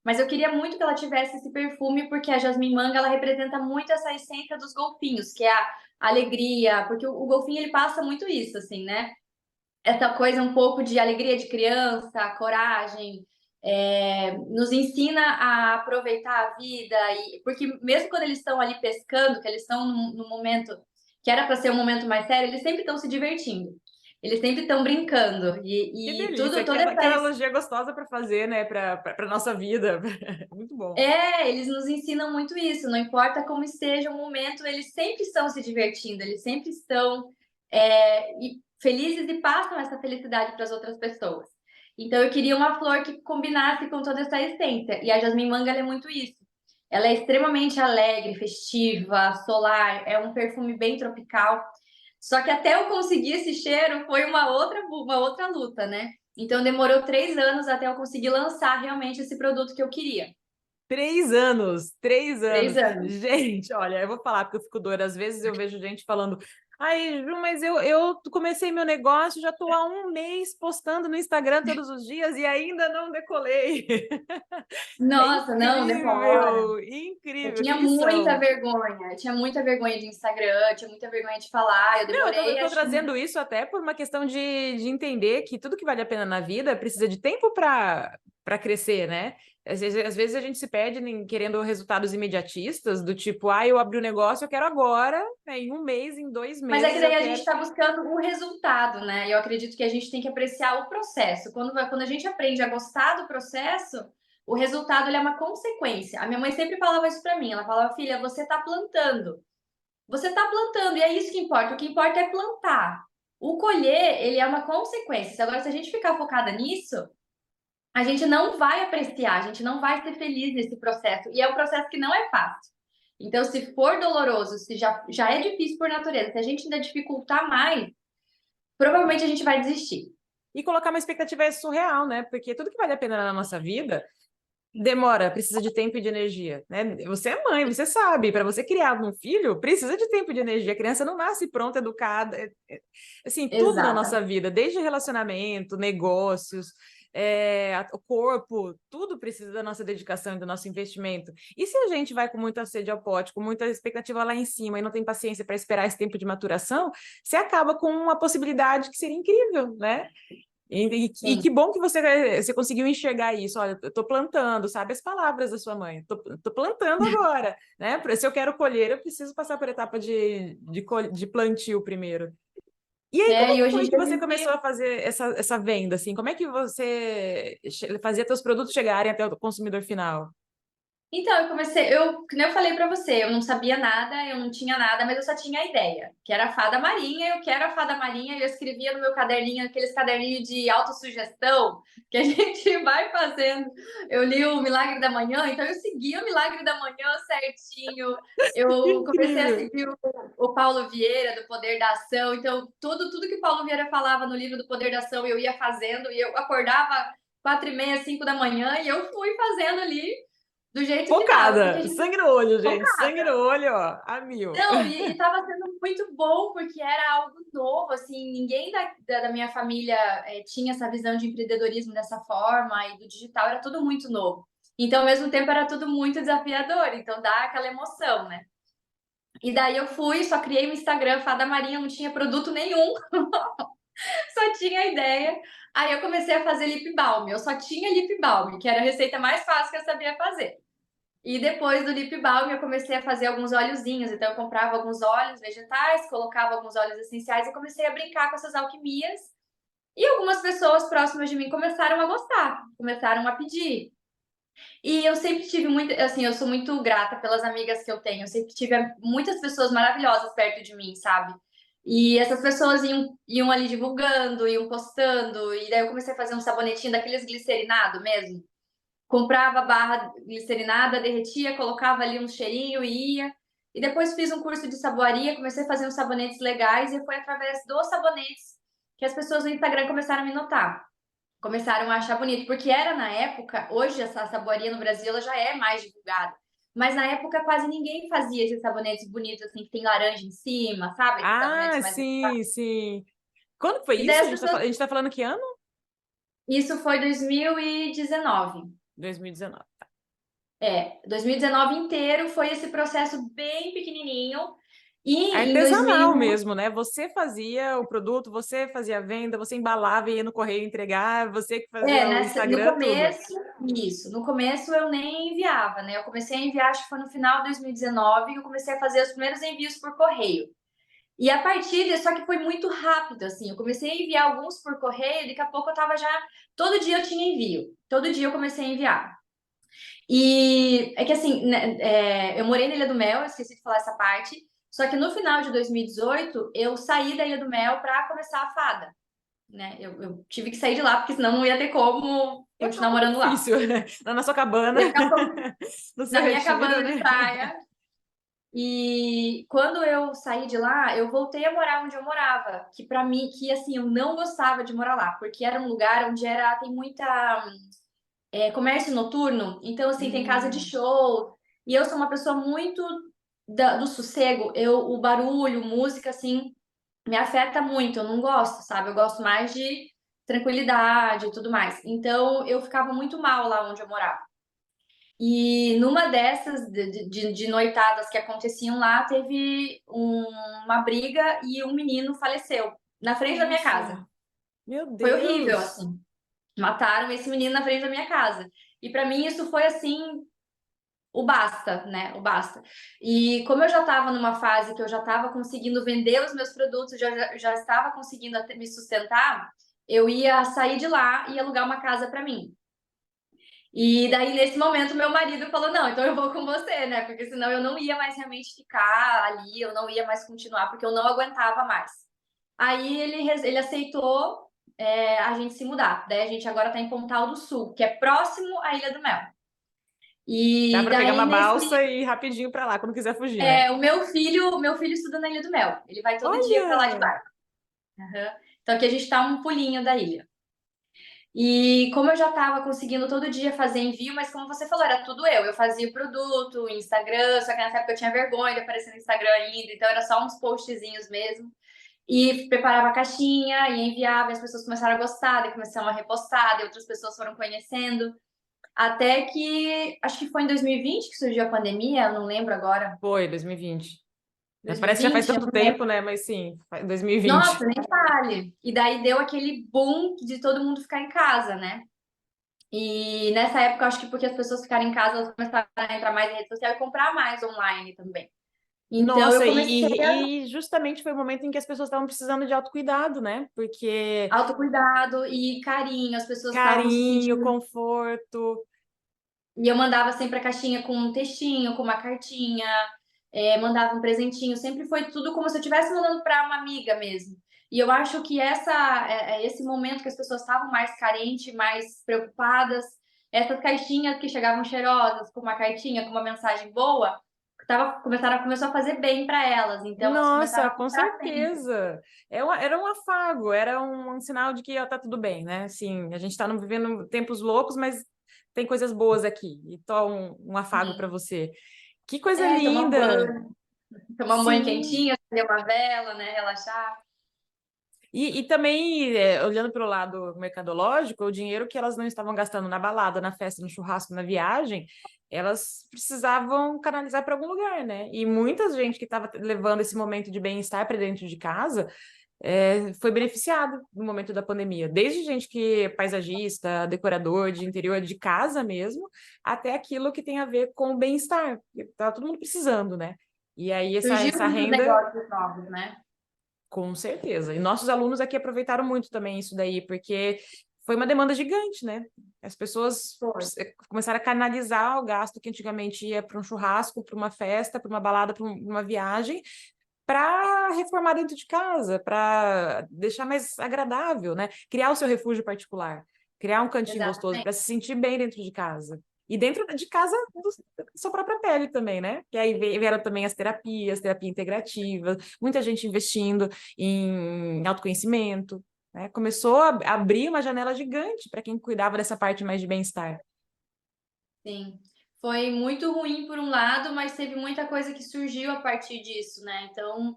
Speaker 1: Mas eu queria muito que ela tivesse esse perfume, porque a jasmim manga ela representa muito essa essência dos golfinhos, que é a alegria, porque o golfinho ele passa muito isso, assim, né? Essa coisa um pouco de alegria de criança, coragem, nos ensina a aproveitar a vida, porque mesmo quando eles estão ali pescando, que eles estão num momento que era para ser um momento mais sério, eles sempre estão se divertindo. Eles sempre estão brincando.
Speaker 2: Que
Speaker 1: E
Speaker 2: delícia,
Speaker 1: tudo,
Speaker 2: que,
Speaker 1: toda
Speaker 2: que
Speaker 1: essa
Speaker 2: analogia gostosa para fazer, né, para nossa vida. Muito bom.
Speaker 1: eles nos ensinam muito isso. Não importa como esteja o momento, eles sempre estão se divertindo, eles sempre estão felizes e passam essa felicidade para as outras pessoas. Então, eu queria uma flor que combinasse com toda essa essência. E a Jasmim Manga, ela é muito isso. Ela é extremamente alegre, festiva, solar, é um perfume bem tropical. Só que até eu conseguir esse cheiro foi uma outra luta, né? Então demorou 3 anos até eu conseguir lançar realmente esse produto que eu queria.
Speaker 2: 3 anos, 3 anos.
Speaker 1: 3 anos.
Speaker 2: Gente, olha, eu vou falar porque eu fico doida. Às vezes eu vejo gente falando, ai, Ju, mas eu comecei meu negócio, já estou há um mês postando no Instagram todos os dias e ainda não decolei. É
Speaker 1: Nossa, não, demora.
Speaker 2: incrível,
Speaker 1: Eu
Speaker 2: incrível, que
Speaker 1: tinha muita
Speaker 2: lição.
Speaker 1: vergonha, eu tinha muita vergonha de Instagram, eu tinha muita vergonha de falar. Eu
Speaker 2: Não, eu
Speaker 1: demorei,
Speaker 2: tô
Speaker 1: acho que
Speaker 2: trazendo isso até por uma questão de entender que tudo que vale a pena na vida precisa de tempo para crescer, né? Às vezes a gente se perde querendo resultados imediatistas, do tipo, eu abri o negócio, eu quero agora, né? Em um mês, em dois
Speaker 1: mas é que
Speaker 2: meses eu
Speaker 1: daí a gente
Speaker 2: quero.
Speaker 1: está buscando o resultado, né? Eu acredito que a gente tem que apreciar o processo. Quando a gente aprende a gostar do processo, o resultado ele é uma consequência. A minha mãe sempre falava isso para mim. Ela falava, filha, você está plantando. Você está plantando, e é isso que importa. O que importa é plantar. O colher, ele é uma consequência. Agora, se a gente ficar focada nisso, a gente não vai apreciar, a gente não vai ser feliz nesse processo. E é um processo que não é fácil. Então, se for doloroso, se já é difícil por natureza, se a gente ainda dificultar mais, provavelmente a gente vai desistir.
Speaker 2: E colocar uma expectativa surreal, né? Porque tudo que vale a pena na nossa vida demora, precisa de tempo e de energia, né? Você é mãe, você sabe, para você criar um filho, precisa de tempo e de energia. A criança não nasce pronta, educada. Assim, tudo na nossa
Speaker 1: Exata.
Speaker 2: vida, desde relacionamento, negócios, o corpo, tudo precisa da nossa dedicação e do nosso investimento. E se a gente vai com muita sede ao pote, com muita expectativa lá em cima e não tem paciência para esperar esse tempo de maturação, você acaba com uma possibilidade que seria incrível, né? E que
Speaker 1: Sim.
Speaker 2: bom que você conseguiu enxergar isso. Olha, eu estou plantando, sabe as palavras da sua mãe. Estou plantando agora, né? Se eu quero colher, eu preciso passar por etapa de plantio primeiro. E aí, como é
Speaker 1: E
Speaker 2: que
Speaker 1: hoje em
Speaker 2: foi que
Speaker 1: dia a
Speaker 2: você começou
Speaker 1: gente.
Speaker 2: a fazer essa venda? Assim? Como é que você fazia seus produtos chegarem até o consumidor final?
Speaker 1: Então, como eu falei pra você, eu não sabia nada, eu não tinha nada, mas eu só tinha a ideia, que era a fada marinha, eu quero a fada marinha, e eu escrevia no meu caderninho, aqueles caderninhos de autossugestão, que a gente vai fazendo. Eu li o Milagre da Manhã, então eu seguia o Milagre da Manhã certinho, eu comecei a
Speaker 2: Incrível!
Speaker 1: seguir o Paulo Vieira, do Poder da Ação, então tudo que o Paulo Vieira falava no livro do Poder da Ação, eu ia fazendo, e eu acordava 4h30, 5 da manhã, e eu fui fazendo ali, do jeito que dava, porque a
Speaker 2: Focada!
Speaker 1: gente
Speaker 2: Sangue no olho, gente! Sangue no
Speaker 1: focada.
Speaker 2: olho, ó, a mil.
Speaker 1: Não, e tava sendo muito bom, porque era algo novo, assim, ninguém da minha família tinha essa visão de empreendedorismo dessa forma, e do digital era tudo muito novo. Então, ao mesmo tempo, era tudo muito desafiador, então dá aquela emoção, né? E daí eu fui, só criei um Instagram, Fada Marinha, não tinha produto nenhum, só tinha ideia. Aí eu comecei a fazer lip balm, eu só tinha lip balm, que era a receita mais fácil que eu sabia fazer. E depois do lip balm eu comecei a fazer alguns óleozinhos, então eu comprava alguns óleos vegetais, colocava alguns óleos essenciais e comecei a brincar com essas alquimias. E algumas pessoas próximas de mim começaram a gostar, começaram a pedir. E eu sempre tive muito, assim, eu sou muito grata pelas amigas que eu tenho, eu sempre tive muitas pessoas maravilhosas perto de mim, sabe? E essas pessoas iam ali divulgando, iam postando, e daí eu comecei a fazer um sabonetinho daqueles glicerinado mesmo. Comprava a barra glicerinada, derretia, colocava ali um cheirinho e ia. E depois fiz um curso de saboaria, comecei a fazer uns sabonetes legais e foi através dos sabonetes que as pessoas no Instagram começaram a me notar. Começaram a achar bonito, porque era na época, hoje essa saboaria no Brasil ela já é mais divulgada. Mas na época quase ninguém fazia esses sabonetes bonitos assim, que tem laranja em cima, sabe? Esses sabonetes
Speaker 2: Ah,
Speaker 1: mais.
Speaker 2: sim, sim. Quando foi
Speaker 1: E daí
Speaker 2: isso?
Speaker 1: as pessoas.
Speaker 2: A gente tá falando que ano?
Speaker 1: Isso foi 2019.
Speaker 2: 2019.
Speaker 1: 2019 inteiro foi esse processo bem pequenininho. E em 2000,
Speaker 2: Artesanal mesmo, né? Você fazia o produto, você fazia a venda, você embalava e ia no correio entregar, você que fazia o
Speaker 1: no
Speaker 2: Instagram, tudo.
Speaker 1: começo, isso. No começo eu nem enviava, né? Eu comecei a enviar, acho que foi no final de 2019, eu comecei a fazer os primeiros envios por correio. E a partir disso, só que foi muito rápido, assim, eu comecei a enviar alguns por correio, daqui a pouco eu tava já, todo dia eu tinha envio, todo dia eu comecei a enviar. E é que assim, né, eu morei na Ilha do Mel, eu esqueci de falar essa parte, só que no final de 2018 eu saí da Ilha do Mel para começar a fada, né? Eu tive que sair de lá, porque senão não ia ter como
Speaker 2: Ia ficar
Speaker 1: continuar
Speaker 2: um pouco
Speaker 1: morando lá.
Speaker 2: difícil, né? Na sua cabana,
Speaker 1: Ia ficar um pouco
Speaker 2: no seu
Speaker 1: na minha
Speaker 2: retiro,
Speaker 1: cabana de
Speaker 2: né?
Speaker 1: praia. E quando eu saí de lá, eu voltei a morar onde eu morava, que para mim, que assim, eu não gostava de morar lá, porque era um lugar onde tem muita comércio noturno, então assim, tem casa de
Speaker 2: Hum,
Speaker 1: show, e eu sou uma pessoa muito do sossego, o barulho, música, assim, me afeta muito, eu não gosto, sabe? Eu gosto mais de tranquilidade e tudo mais. Então, eu ficava muito mal lá onde eu morava. E numa dessas de noitadas que aconteciam lá, teve uma briga e um menino faleceu na frente da minha casa.
Speaker 2: nossa, meu
Speaker 1: Foi horrível,
Speaker 2: Deus.
Speaker 1: assim. Mataram esse menino na frente da minha casa. E para mim isso foi assim o basta, né? O basta. E como eu já estava numa fase que eu já estava conseguindo vender os meus produtos, já estava conseguindo me sustentar, eu ia sair de lá e alugar uma casa para mim. E daí, nesse momento, meu marido falou: Não, então eu vou com você, né? Porque senão eu não ia mais realmente ficar ali, eu não ia mais continuar, porque eu não aguentava mais. Aí ele aceitou a gente se mudar. Daí a gente agora tá em Pontal do Sul, que é próximo à Ilha do Mel.
Speaker 2: Dá
Speaker 1: E
Speaker 2: para pegar
Speaker 1: daí,
Speaker 2: uma balsa e ir rapidinho para lá quando quiser fugir, né?
Speaker 1: o meu filho estuda na Ilha do Mel. Ele vai todo dia para lá de
Speaker 2: Olha!
Speaker 1: barco. Aham. Então aqui a gente tá um pulinho da ilha. E como eu já estava conseguindo todo dia fazer envio, mas como você falou, era tudo eu. Eu fazia o produto, o Instagram, só que nessa época eu tinha vergonha de aparecer no Instagram ainda, então era só uns postzinhos mesmo. E preparava a caixinha e enviava, e as pessoas começaram a gostar, daí começaram a repostar, e outras pessoas foram conhecendo. Até que, acho que foi em 2020 que surgiu a pandemia, eu não lembro agora.
Speaker 2: Foi, 2020. Parece que já faz
Speaker 1: 2020, eu
Speaker 2: tanto
Speaker 1: não lembro.
Speaker 2: tempo, né? Mas sim, 2020.
Speaker 1: Nossa, nem fale. E daí deu aquele boom de todo mundo ficar em casa, né? E nessa época, eu acho que porque as pessoas ficaram em casa, elas começaram a entrar mais em rede social e comprar mais online também. Então eu
Speaker 2: Nossa,
Speaker 1: comecei a
Speaker 2: e justamente foi o momento em que as pessoas estavam precisando de autocuidado, né? Porque
Speaker 1: autocuidado e carinho, as pessoas estavam se
Speaker 2: carinho,
Speaker 1: sentindo.
Speaker 2: conforto.
Speaker 1: E eu mandava sempre a caixinha com um textinho, com uma cartinha, mandava um presentinho, sempre foi tudo como se eu estivesse mandando para uma amiga mesmo. E eu acho que esse momento que as pessoas estavam mais carentes, mais preocupadas, essas caixinhas que chegavam cheirosas, com uma cartinha, com uma mensagem boa, começou a fazer bem para elas. Então elas
Speaker 2: Nossa,
Speaker 1: começaram a
Speaker 2: com
Speaker 1: comprar sempre.
Speaker 2: certeza. Era um afago, era um sinal de que ó, tá tudo bem, né? Assim, a gente tá vivendo tempos loucos, mas tem coisas boas aqui. E tô um afago para
Speaker 1: Sim.
Speaker 2: você. Que coisa linda!
Speaker 1: Tomar um banho
Speaker 2: Sim.
Speaker 1: quentinho, acender uma vela, né? Relaxar.
Speaker 2: E também, olhando pelo lado mercadológico, o dinheiro que elas não estavam gastando na balada, na festa, no churrasco, na viagem, elas precisavam canalizar para algum lugar, né? E muita gente que estava levando esse momento de bem-estar para dentro de casa foi beneficiada no momento da pandemia. Desde gente que é paisagista, decorador de interior de casa mesmo, até aquilo que tem a ver com o bem-estar. Tá todo mundo precisando, né? E aí
Speaker 1: Surgiu
Speaker 2: essa
Speaker 1: muitos
Speaker 2: renda.
Speaker 1: negócios novos, né?
Speaker 2: Com certeza. E nossos alunos aqui aproveitaram muito também isso daí, porque foi uma demanda gigante, né? As pessoas
Speaker 1: Foi.
Speaker 2: começaram a canalizar o gasto que antigamente ia para um churrasco, para uma festa, para uma balada, para uma viagem, para reformar dentro de casa, para deixar mais agradável, né? Criar o seu refúgio particular, criar um cantinho gostoso
Speaker 1: Exatamente.
Speaker 2: para se sentir bem dentro de casa. E dentro de casa, da sua própria pele também, né? Que aí vieram também as terapias, terapia integrativa, muita gente investindo em autoconhecimento, né? Começou a abrir uma janela gigante para quem cuidava dessa parte mais de bem-estar.
Speaker 1: Sim. Foi muito ruim por um lado, mas teve muita coisa que surgiu a partir disso, né? Então,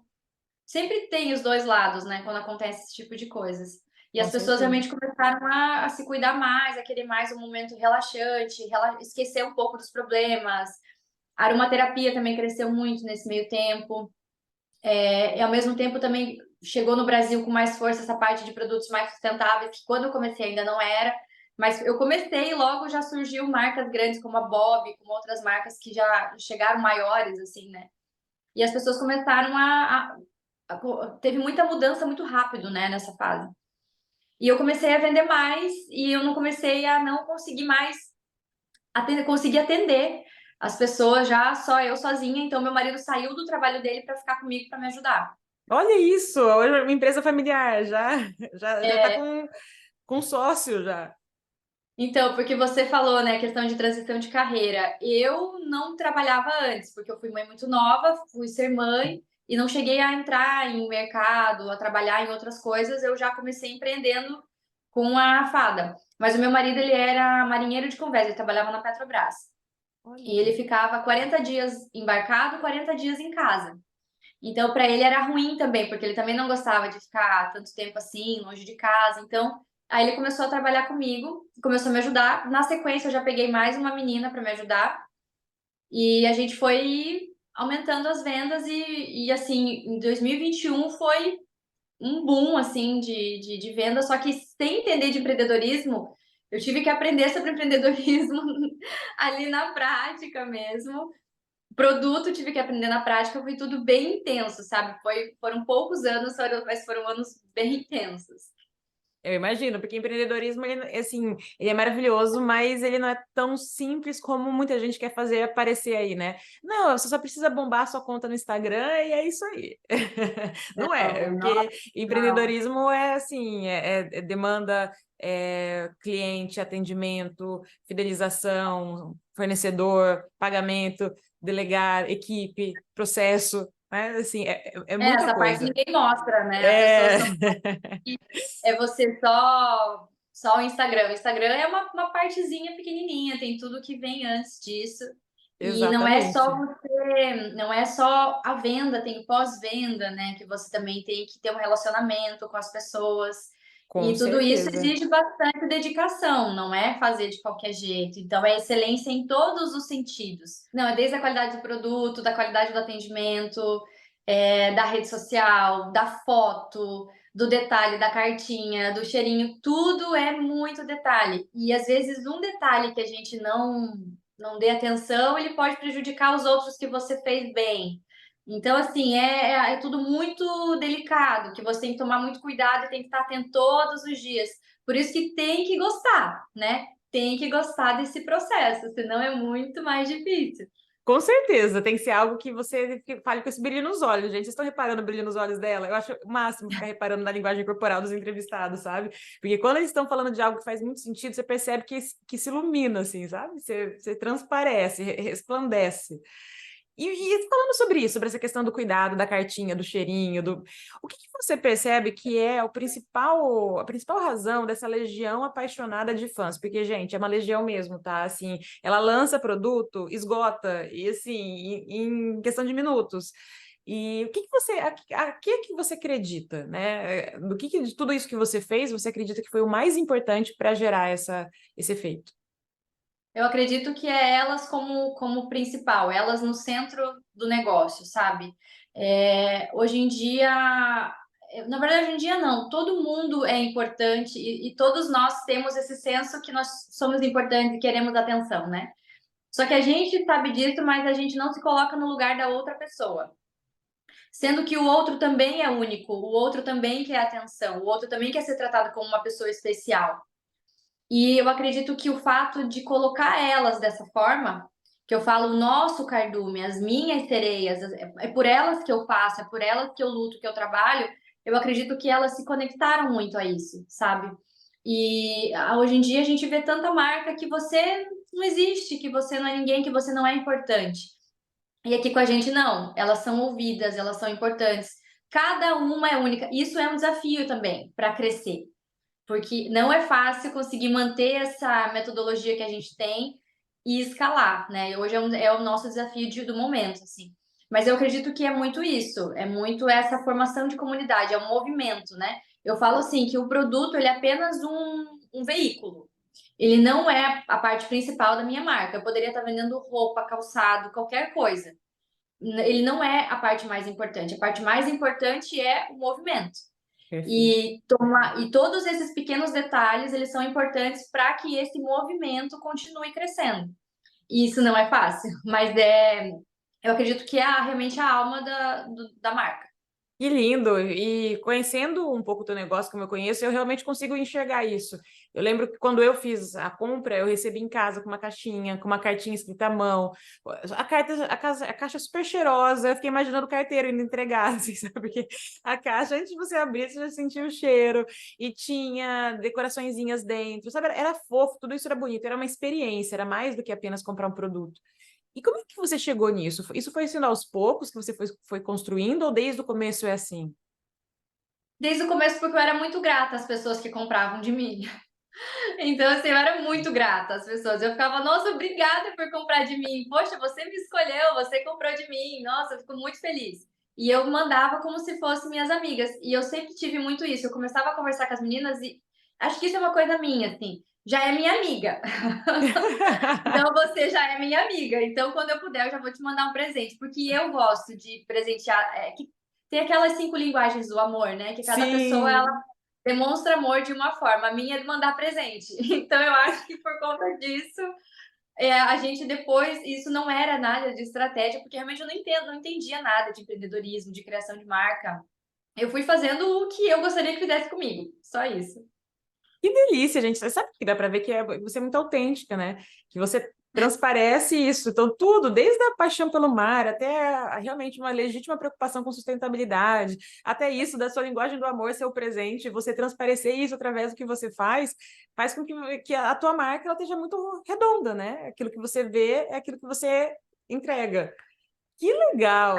Speaker 1: sempre tem os dois lados, né? Quando acontece esse tipo de coisas. E
Speaker 2: Com
Speaker 1: as pessoas
Speaker 2: certeza.
Speaker 1: realmente começaram a se cuidar mais, a querer mais um momento relaxante, esquecer um pouco dos problemas. A aromaterapia também cresceu muito nesse meio tempo. E ao mesmo tempo também chegou no Brasil com mais força essa parte de produtos mais sustentáveis, que quando eu comecei ainda não era, mas eu comecei e logo já surgiu marcas grandes como a Bob, como outras marcas que já chegaram maiores, assim, né? E as pessoas começaram teve muita mudança muito rápido, né, nessa fase. E eu comecei a vender mais e eu não comecei a não conseguir mais conseguir atender as pessoas já só eu sozinha. Então meu marido saiu do trabalho dele para ficar comigo para me ajudar.
Speaker 2: Olha isso, hoje é uma empresa familiar, já tá
Speaker 1: É,
Speaker 2: com sócio já.
Speaker 1: então, porque você falou, né, questão de transição de carreira. Eu não trabalhava antes, porque eu fui mãe muito nova, fui ser mãe e não cheguei a entrar em mercado, a trabalhar em outras coisas. Eu já comecei empreendendo com a fada. Mas o meu marido, ele era marinheiro de convés, ele trabalhava na Petrobras. E ele
Speaker 2: Olha.
Speaker 1: ficava 40 dias embarcado, 40 dias em casa. Então, para ele era ruim também, porque ele também não gostava de ficar tanto tempo assim, longe de casa. Então, aí ele começou a trabalhar comigo, começou a me ajudar. Na sequência, eu já peguei mais uma menina para me ajudar. E a gente foi aumentando as vendas e assim, em 2021 foi um boom, assim, de venda. Só que sem entender de empreendedorismo, eu tive que aprender sobre empreendedorismo ali na prática mesmo. Produto, tive que aprender na prática, foi tudo bem intenso, sabe? Foram poucos anos, mas foram anos bem intensos.
Speaker 2: Eu imagino, porque empreendedorismo, ele, assim, ele é maravilhoso, mas ele não é tão simples como muita gente quer fazer aparecer aí, né? Não, você só precisa bombar sua conta no Instagram e é isso aí. Não é,
Speaker 1: Não, não,
Speaker 2: porque
Speaker 1: não.
Speaker 2: empreendedorismo é assim, demanda cliente, atendimento, fidelização, fornecedor, pagamento, delegar, equipe, processo, né? Assim, é muita
Speaker 1: Essa parte
Speaker 2: coisa.
Speaker 1: ninguém mostra, né? A pessoa
Speaker 2: É,
Speaker 1: só é você só o Instagram. O Instagram é uma partezinha pequenininha, tem tudo que vem antes disso. E
Speaker 2: exatamente.
Speaker 1: não é só a venda, tem o pós-venda, né? Que você também tem que ter um relacionamento com as pessoas.
Speaker 2: Com
Speaker 1: E tudo isso
Speaker 2: certeza.
Speaker 1: exige bastante dedicação, não é fazer de qualquer jeito. Então, é excelência em todos os sentidos. Não, é desde a qualidade do produto, da qualidade do atendimento, da rede social, da foto, do detalhe, da cartinha, do cheirinho, tudo é muito detalhe. E às vezes um detalhe que a gente não dê atenção, ele pode prejudicar os outros que você fez bem. Então, assim, é tudo muito delicado, que você tem que tomar muito cuidado e tem que estar atento todos os dias. Por isso que tem que gostar, né? Tem que gostar desse processo, senão é muito mais difícil.
Speaker 2: Com certeza, tem que ser algo que você fale com esse brilho nos olhos, gente. Vocês estão reparando o brilho nos olhos dela? Eu acho o máximo ficar reparando na linguagem corporal dos entrevistados, sabe? Porque quando eles estão falando de algo que faz muito sentido, você percebe que se ilumina, assim, sabe? Você transparece, resplandece. E falando sobre isso, sobre essa questão do cuidado, da cartinha, do cheirinho, o que você percebe que é a principal razão dessa legião apaixonada de fãs? Porque, gente, é uma legião mesmo, tá? Assim, ela lança produto, esgota, e assim, em questão de minutos. E o que você, a que é que você acredita, né? Do que de tudo isso que você fez, você acredita que foi o mais importante para gerar esse efeito?
Speaker 1: Eu acredito que é elas como principal, elas no centro do negócio, sabe? Hoje em dia, na verdade, hoje em dia não, todo mundo é importante e todos nós temos esse senso que nós somos importantes e queremos atenção, né? Só que a gente sabe disso, mas a gente não se coloca no lugar da outra pessoa. Sendo que o outro também é único, o outro também quer atenção, o outro também quer ser tratado como uma pessoa especial. E eu acredito que o fato de colocar elas dessa forma, que eu falo o nosso cardume, as minhas sereias, é por elas que eu faço, é por elas que eu luto, que eu trabalho, eu acredito que elas se conectaram muito a isso, sabe? E hoje em dia a gente vê tanta marca que você não existe, que você não é ninguém, que você não é importante. E aqui com a gente não, elas são ouvidas, elas são importantes. Cada uma é única. Isso é um desafio também para crescer porque não é fácil conseguir manter essa metodologia que a gente tem e escalar, né? Hoje é o nosso desafio do momento, assim. Mas eu acredito que é muito isso, é muito essa formação de comunidade, é um movimento, né? Eu falo assim que o produto ele é apenas um veículo. Ele não é a parte principal da minha marca. Eu poderia estar vendendo roupa, calçado, qualquer coisa. Ele não é a parte mais importante. A parte mais importante é o movimento.
Speaker 2: Perfeito.
Speaker 1: E todos esses pequenos detalhes, eles são importantes para que esse movimento continue crescendo. E isso não é fácil, mas eu acredito que é realmente a alma da marca.
Speaker 2: Que lindo! E conhecendo um pouco do negócio como eu conheço, eu realmente consigo enxergar isso. Eu lembro que quando eu fiz a compra, eu recebi em casa com uma caixinha, com uma cartinha escrita à mão. A caixa super cheirosa. Eu fiquei imaginando o carteiro indo entregar, assim, sabe? Porque a caixa, antes de você abrir, você já sentia o cheiro. E tinha decoraçõezinhas dentro, sabe? Era fofo, tudo isso era bonito. Era uma experiência, era mais do que apenas comprar um produto. E como é que você chegou nisso? Isso foi sendo aos poucos que você foi construindo ou desde o começo é assim?
Speaker 1: Desde o começo, porque eu era muito grata às pessoas que compravam de mim. Então, assim, eu era muito grata às pessoas. Eu ficava, nossa, obrigada por comprar de mim. Poxa, você me escolheu, você comprou de mim. Nossa, eu fico muito feliz. E eu mandava como se fossem minhas amigas. E eu sempre tive muito isso. Eu começava a conversar com as meninas e acho que isso é uma coisa minha, assim. Já é minha amiga. Então você já é minha amiga. Então, quando eu puder, eu já vou te mandar um presente. Porque eu gosto de presentear. Que tem aquelas 5 linguagens do amor, né? Que cada pessoa ela
Speaker 2: Sim,
Speaker 1: demonstra amor de uma forma. A minha é de mandar presente. Então, eu acho que por conta disso, a gente depois, isso não era nada de estratégia, porque realmente eu não entendia nada de empreendedorismo, de criação de marca. Eu fui fazendo o que eu gostaria que fizesse comigo. Só isso.
Speaker 2: que delícia, gente. Você sabe que dá para ver que você é muito autêntica, né? Que você transparece isso. Então, tudo, desde a paixão pelo mar até realmente uma legítima preocupação com sustentabilidade, até isso da sua linguagem do amor ser o presente, você transparecer isso através do que você faz, faz com que a tua marca ela esteja muito redonda, né? Aquilo que você vê é aquilo que você entrega. Que legal!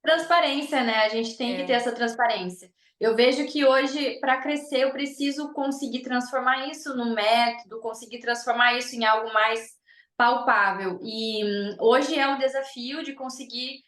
Speaker 1: Transparência, né? A gente tem que ter
Speaker 2: É.
Speaker 1: essa transparência. Eu vejo que hoje, para crescer, eu preciso conseguir transformar isso num método, conseguir transformar isso em algo mais palpável. E hoje é o desafio de conseguir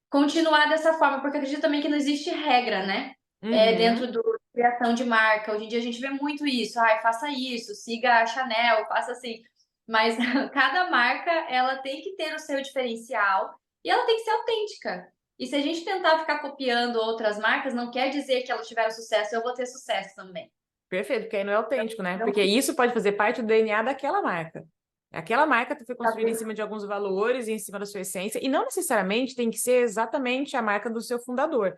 Speaker 1: continuar dessa forma, porque eu acredito também que não existe regra, né?
Speaker 2: Uhum.
Speaker 1: Dentro do criação de marca. Hoje em dia a gente vê muito isso. Ai, faça isso, siga a Chanel, faça assim. Mas cada marca, ela tem que ter o seu diferencial e ela tem que ser autêntica. E se a gente tentar ficar copiando outras marcas, não quer dizer que elas tiveram sucesso, eu vou ter sucesso também.
Speaker 2: Perfeito, porque aí não é autêntico, né?
Speaker 1: Então,
Speaker 2: Porque isso pode fazer parte do DNA daquela marca. Aquela marca foi construída em
Speaker 1: saber
Speaker 2: cima de alguns valores e em cima da sua essência, e não necessariamente tem que ser exatamente a marca do seu fundador.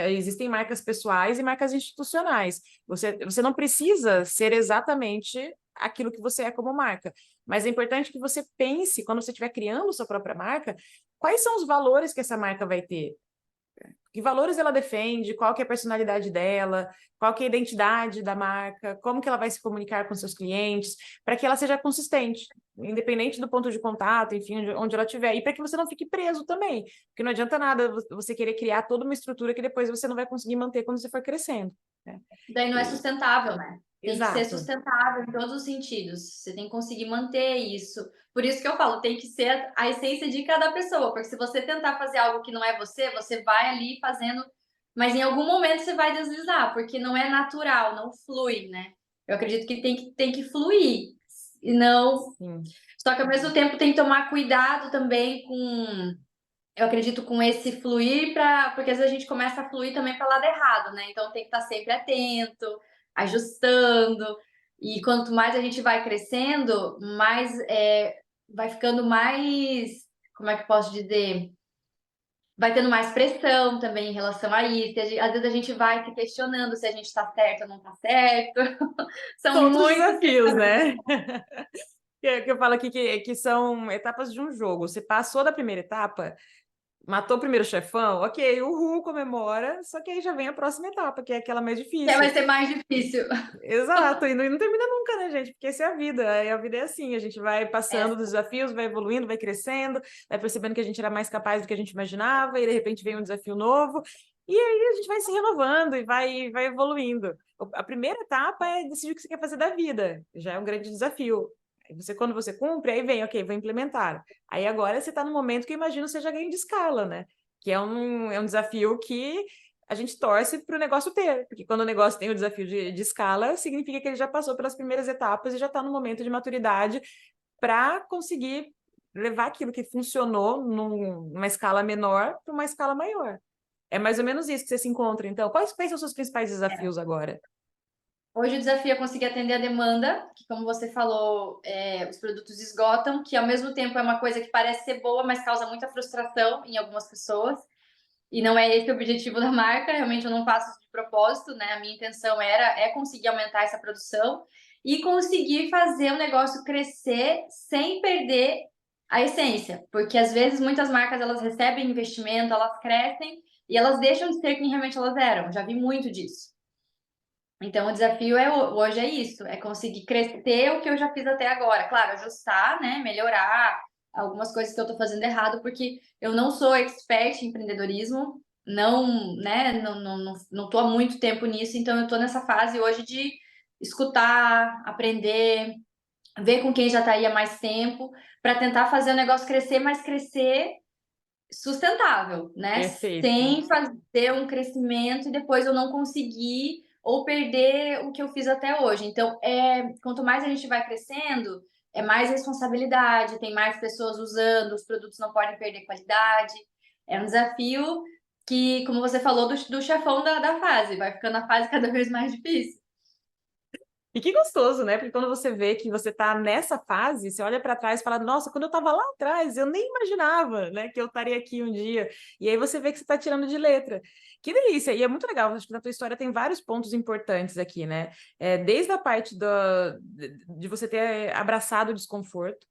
Speaker 2: Existem marcas pessoais e marcas institucionais. Você não precisa ser exatamente aquilo que você é como marca, mas é importante que você pense, quando você estiver criando sua própria marca, quais são os valores que essa marca vai ter. Que valores ela defende, qual que é a personalidade dela, qual que é a identidade da marca, como que ela vai se comunicar com seus clientes, para que ela seja consistente, independente do ponto de contato, enfim, onde ela estiver, e para que você não fique preso também, porque não adianta nada você querer criar toda uma estrutura que depois você não vai conseguir manter quando você for crescendo, né?
Speaker 1: daí não é
Speaker 2: E-
Speaker 1: sustentável, né? Tem que ser
Speaker 2: exato.
Speaker 1: sustentável em todos os sentidos. Você tem que conseguir manter isso. Por isso que eu falo, tem que ser a essência de cada pessoa, porque se você tentar fazer algo que não é você, você vai ali fazendo, mas em algum momento você vai deslizar, porque não é natural, não flui, né? Eu acredito que tem que fluir. E não.
Speaker 2: Sim.
Speaker 1: Só que ao mesmo tempo tem que tomar cuidado também com, eu acredito, com esse fluir, porque às vezes a gente começa a fluir também para o lado errado, né? Então tem que estar sempre atento, ajustando. E quanto mais a gente vai crescendo, mais vai ficando mais, como é que eu posso dizer? Vai tendo mais pressão também em relação a isso. Às vezes a gente vai se questionando se a gente está certo ou não está certo.
Speaker 2: São
Speaker 1: São
Speaker 2: outros
Speaker 1: muitos
Speaker 2: desafios,
Speaker 1: questionamentos.
Speaker 2: né? Que eu falo aqui que são etapas de um jogo. Você passou da primeira etapa, matou o primeiro chefão, ok, uhul, comemora, só que aí já vem a próxima etapa, que é aquela mais difícil.
Speaker 1: Vai ser mais difícil.
Speaker 2: Exato, e não termina nunca, né, gente? Porque essa é a vida, e a vida é assim, a gente vai passando dos desafios, vai evoluindo, vai crescendo, vai percebendo que a gente era mais capaz do que a gente imaginava, e de repente vem um desafio novo, e aí a gente vai se renovando e vai evoluindo. A primeira etapa é decidir o que você quer fazer da vida, já é um grande desafio. Aí quando você cumpre, aí vem, ok, vou implementar. Aí agora você está no momento que eu imagino seja ganho de escala, né? Que é um desafio que a gente torce para o negócio ter, porque quando o negócio tem o desafio de escala, significa que ele já passou pelas primeiras etapas e já está no momento de maturidade para conseguir levar aquilo que funcionou numa escala menor para uma escala maior. É mais ou menos isso que você se encontra, então. Quais são os seus principais desafios agora?
Speaker 1: Hoje o desafio é conseguir atender a demanda, que como você falou, os produtos esgotam, que ao mesmo tempo é uma coisa que parece ser boa, mas causa muita frustração em algumas pessoas. e não é esse o objetivo da marca, realmente eu não faço isso de propósito, né? A minha intenção é conseguir aumentar essa produção e conseguir fazer o negócio crescer sem perder a essência, porque às vezes muitas marcas elas recebem investimento, elas crescem e elas deixam de ser quem realmente elas eram. Já vi muito disso. Então, o desafio hoje é isso, é conseguir crescer o que eu já fiz até agora. Claro, ajustar, né, melhorar algumas coisas que eu estou fazendo errado, porque eu não sou expert em empreendedorismo, não, né, não tô há muito tempo nisso, então eu tô nessa fase hoje de escutar, aprender, ver com quem já está aí há mais tempo, para tentar fazer o negócio crescer, mas crescer sustentável, né?
Speaker 2: Perfeito.
Speaker 1: Sem fazer um crescimento e depois eu não conseguir ou perder o que eu fiz até hoje. Então, quanto mais a gente vai crescendo, é mais responsabilidade, tem mais pessoas usando, os produtos não podem perder qualidade. É um desafio que, como você falou, do chefão da fase, vai ficando a fase cada vez mais difícil.
Speaker 2: E que gostoso, né? Porque quando você vê que você está nessa fase, você olha para trás e fala, nossa, quando eu estava lá atrás, eu nem imaginava, né, que eu estaria aqui um dia. E aí você vê que você está tirando de letra. Que delícia! E é muito legal, acho que na tua história tem vários pontos importantes aqui, né? Desde a parte de você ter abraçado o desconforto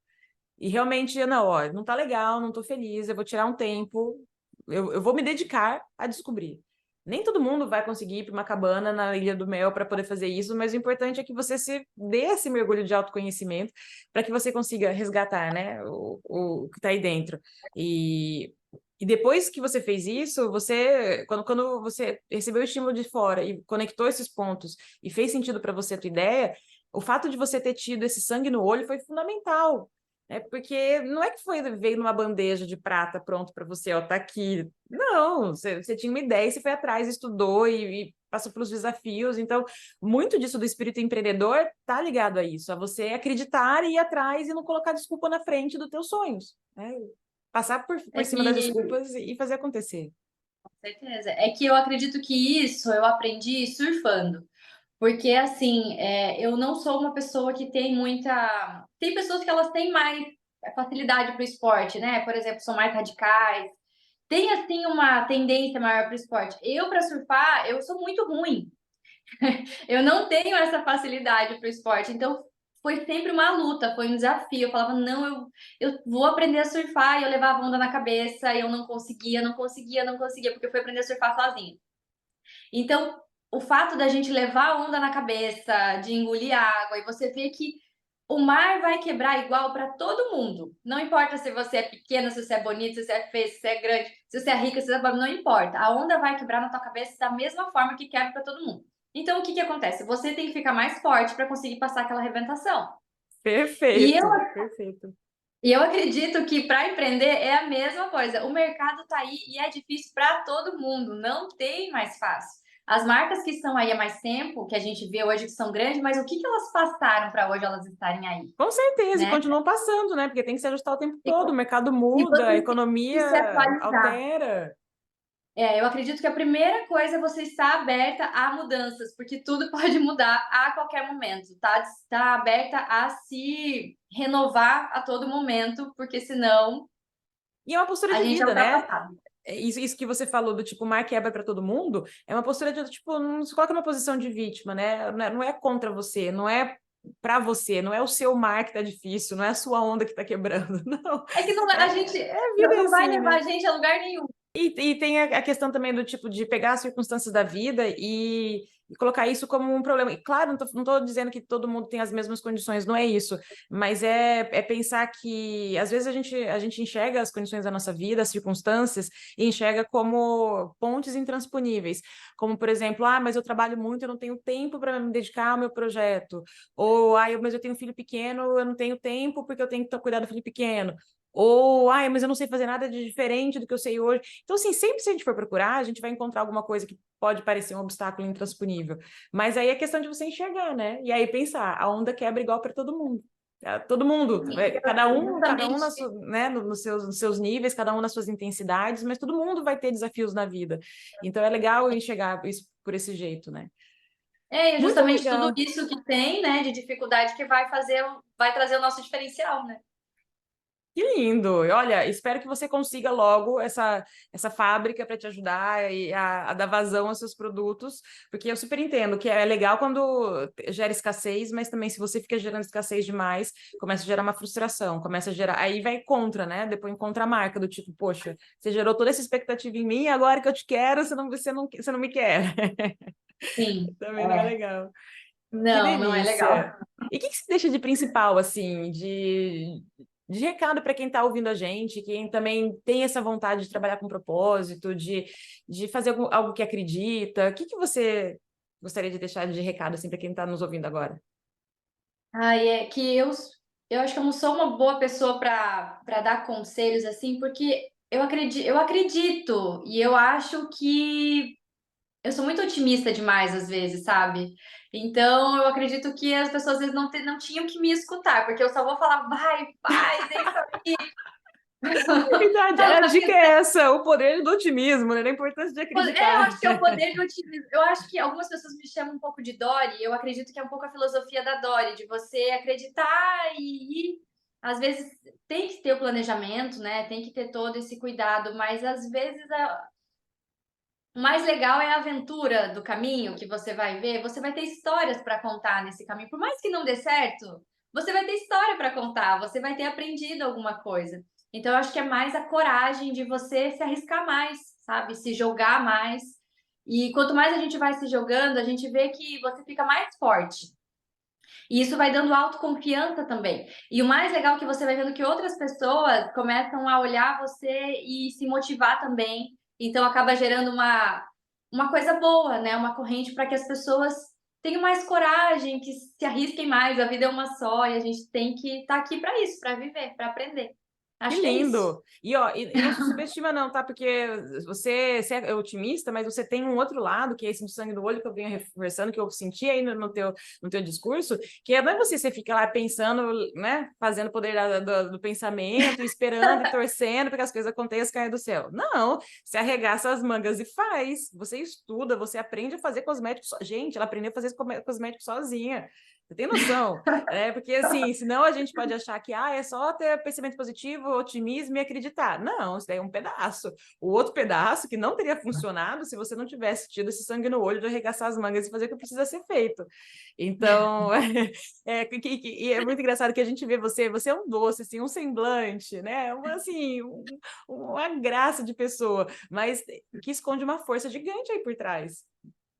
Speaker 2: e realmente, não, ó, não tá legal, não tô feliz, eu vou tirar um tempo, eu vou me dedicar a descobrir. Nem todo mundo vai conseguir ir para uma cabana na Ilha do Mel para poder fazer isso, mas o importante é que você se dê esse mergulho de autoconhecimento para que você consiga resgatar, né, o que está aí dentro. E depois que você fez isso, quando você recebeu o estímulo de fora e conectou esses pontos e fez sentido para você a tua ideia, o fato de você ter tido esse sangue no olho foi fundamental. Porque não é que veio numa bandeja de prata pronto para você, ó, tá aqui. Não, você tinha uma ideia, você foi atrás, estudou e passou pelos desafios. Então, muito disso do espírito empreendedor tá ligado a isso, a você acreditar e ir atrás e não colocar desculpa na frente dos teus sonhos, né? Passar por
Speaker 1: É
Speaker 2: cima das
Speaker 1: que,
Speaker 2: desculpas e fazer acontecer.
Speaker 1: com certeza, é que eu acredito que isso eu aprendi surfando. Porque, assim, eu não sou uma pessoa que tem muita. Tem pessoas que elas têm mais facilidade para o esporte, né? Por exemplo, são mais radicais. Tem, assim, uma tendência maior para o esporte. Eu, para surfar, eu sou muito ruim. Eu não tenho essa facilidade para o esporte. Então, foi sempre uma luta, foi um desafio. Eu falava, não, eu vou aprender a surfar. E eu levava onda na cabeça e eu não conseguia, não conseguia, não conseguia, porque eu fui aprender a surfar sozinha. Então, o fato da gente levar a onda na cabeça, de engolir água, e você vê que o mar vai quebrar igual para todo mundo. Não importa se você é pequeno, se você é bonito, se você é feio, se você é grande, se você é rico, se você é pobre, não importa. A onda vai quebrar na tua cabeça da mesma forma que quebra para todo mundo. Então, o que que acontece? Você tem que ficar mais forte para conseguir passar aquela arrebentação. E eu,
Speaker 2: Perfeito, perfeito.
Speaker 1: e eu acredito que para empreender é a mesma coisa. O mercado está aí e é difícil para todo mundo, não tem mais fácil. As marcas que estão aí há mais tempo, que a gente vê hoje que são grandes, mas o que que elas passaram para hoje elas estarem aí,
Speaker 2: Com certeza, e
Speaker 1: né?
Speaker 2: continuam passando, né? Porque tem que se ajustar o tempo
Speaker 1: E,
Speaker 2: todo, o mercado
Speaker 1: e
Speaker 2: muda, a
Speaker 1: você tem que se
Speaker 2: economia
Speaker 1: atualizar.
Speaker 2: altera.
Speaker 1: Eu acredito que a primeira coisa é você estar aberta a mudanças, porque tudo pode mudar a qualquer momento, tá? Está aberta a se renovar a todo momento, porque senão
Speaker 2: E é uma postura
Speaker 1: a
Speaker 2: de
Speaker 1: gente é
Speaker 2: vida, né?
Speaker 1: ultrapassado.
Speaker 2: Isso que você falou do tipo, mar quebra para todo mundo, é uma postura de tipo, não se coloca numa posição de vítima, né? Não é contra você, não é para você, não é o seu mar que tá difícil, não é a sua onda que tá quebrando, não.
Speaker 1: É que não, a gente
Speaker 2: A vida é
Speaker 1: não vai
Speaker 2: assim,
Speaker 1: levar
Speaker 2: né?
Speaker 1: a gente a lugar nenhum.
Speaker 2: E tem a questão também do tipo de pegar as circunstâncias da vida e colocar isso como um problema. E claro, não tô dizendo que todo mundo tem as mesmas condições, não é isso. Mas é pensar que às vezes a gente enxerga as condições da nossa vida, as circunstâncias, e enxerga como pontes intransponíveis. Como, por exemplo, mas eu trabalho muito, eu não tenho tempo para me dedicar ao meu projeto. Ou, mas eu tenho um filho pequeno, eu não tenho tempo porque eu tenho que cuidar do filho pequeno. Ou, mas eu não sei fazer nada de diferente do que eu sei hoje. Então, assim, sempre se a gente for procurar, a gente vai encontrar alguma coisa que pode parecer um obstáculo intransponível. Mas aí é questão de você enxergar, né? E aí pensar, a onda quebra igual para todo mundo. Todo mundo, cada um
Speaker 1: Justamente.
Speaker 2: né, nos seus níveis, cada um nas suas intensidades, mas todo mundo vai ter desafios na vida. Então é legal enxergar isso por esse jeito, né?
Speaker 1: É
Speaker 2: Muito
Speaker 1: justamente tudo
Speaker 2: legal.
Speaker 1: isso que tem, né, de dificuldade que vai trazer o nosso diferencial, né?
Speaker 2: Que lindo! Olha, espero que você consiga logo essa fábrica para te ajudar a dar vazão aos seus produtos, porque eu super entendo que é legal quando gera escassez, mas também se você fica gerando escassez demais, começa a gerar uma frustração, começa a gerar. Aí vai contra, né? Depois contra a marca, do tipo, poxa, você gerou toda essa expectativa em mim, agora que eu te quero, você não me quer.
Speaker 1: Sim,
Speaker 2: Também não é
Speaker 1: é.
Speaker 2: legal. Que
Speaker 1: Não, não é legal.
Speaker 2: delícia! E o que você deixa de principal, assim, de recado para quem está ouvindo a gente, quem também tem essa vontade de trabalhar com propósito, de fazer algo que acredita? O que você gostaria de deixar de recado, assim, para quem está nos ouvindo agora?
Speaker 1: Ai, é que eu acho que eu não sou uma boa pessoa para dar conselhos assim, porque eu acredito e eu acho que eu sou muito otimista demais às vezes, sabe? Então eu acredito que as pessoas às vezes não tinham que me escutar, porque eu só vou falar, vai, faz, é isso aí.
Speaker 2: Verdade,
Speaker 1: Sabe,
Speaker 2: a dica é essa, o poder do otimismo, né? A importância de
Speaker 1: eu
Speaker 2: acreditar.
Speaker 1: acho que é o poder do otimismo. Eu acho que algumas pessoas me chamam um pouco de Dory. Eu acredito que é um pouco a filosofia da Dory, de você acreditar e às vezes tem que ter o planejamento, né? Tem que ter todo esse cuidado, mas às vezes o mais legal é a aventura do caminho que você vai ver. Você vai ter histórias para contar nesse caminho. Por mais que não dê certo, você vai ter história para contar, você vai ter aprendido alguma coisa. Então, eu acho que é mais a coragem de você se arriscar mais, sabe? Se jogar mais. E quanto mais a gente vai se jogando, a gente vê que você fica mais forte. E isso vai dando autoconfiança também. E o mais legal é que você vai vendo que outras pessoas começam a olhar você e se motivar também. Então acaba gerando uma coisa boa, né? Uma corrente para que as pessoas tenham mais coragem, que se arrisquem mais. A vida é uma só e a gente tem que estar aqui para isso, para viver, para aprender.
Speaker 2: Que
Speaker 1: Acho que é isso.
Speaker 2: lindo! E, ó, e não se subestima não, tá? Porque você é otimista, mas você tem um outro lado, que é esse do sangue do olho que eu venho reforçando, que eu senti aí no teu discurso, que não é você fica lá pensando, né? Fazendo o poder do pensamento, esperando e torcendo para que as coisas aconteçam e caiam do céu. Não, você arregaça as mangas e faz. Você estuda, você aprende a fazer cosméticos. Gente, ela aprendeu a fazer cosméticos sozinha. Você tem noção? É, porque assim, senão a gente pode achar que é só ter pensamento positivo, otimismo e acreditar. Não, isso daí é um pedaço. O outro pedaço que não teria funcionado se você não tivesse tido esse sangue no olho de arregaçar as mangas e fazer o que precisa ser feito. Então, e é muito engraçado que a gente vê você é um doce, assim, um semblante, né? Assim, uma graça de pessoa, mas que esconde uma força gigante aí por trás,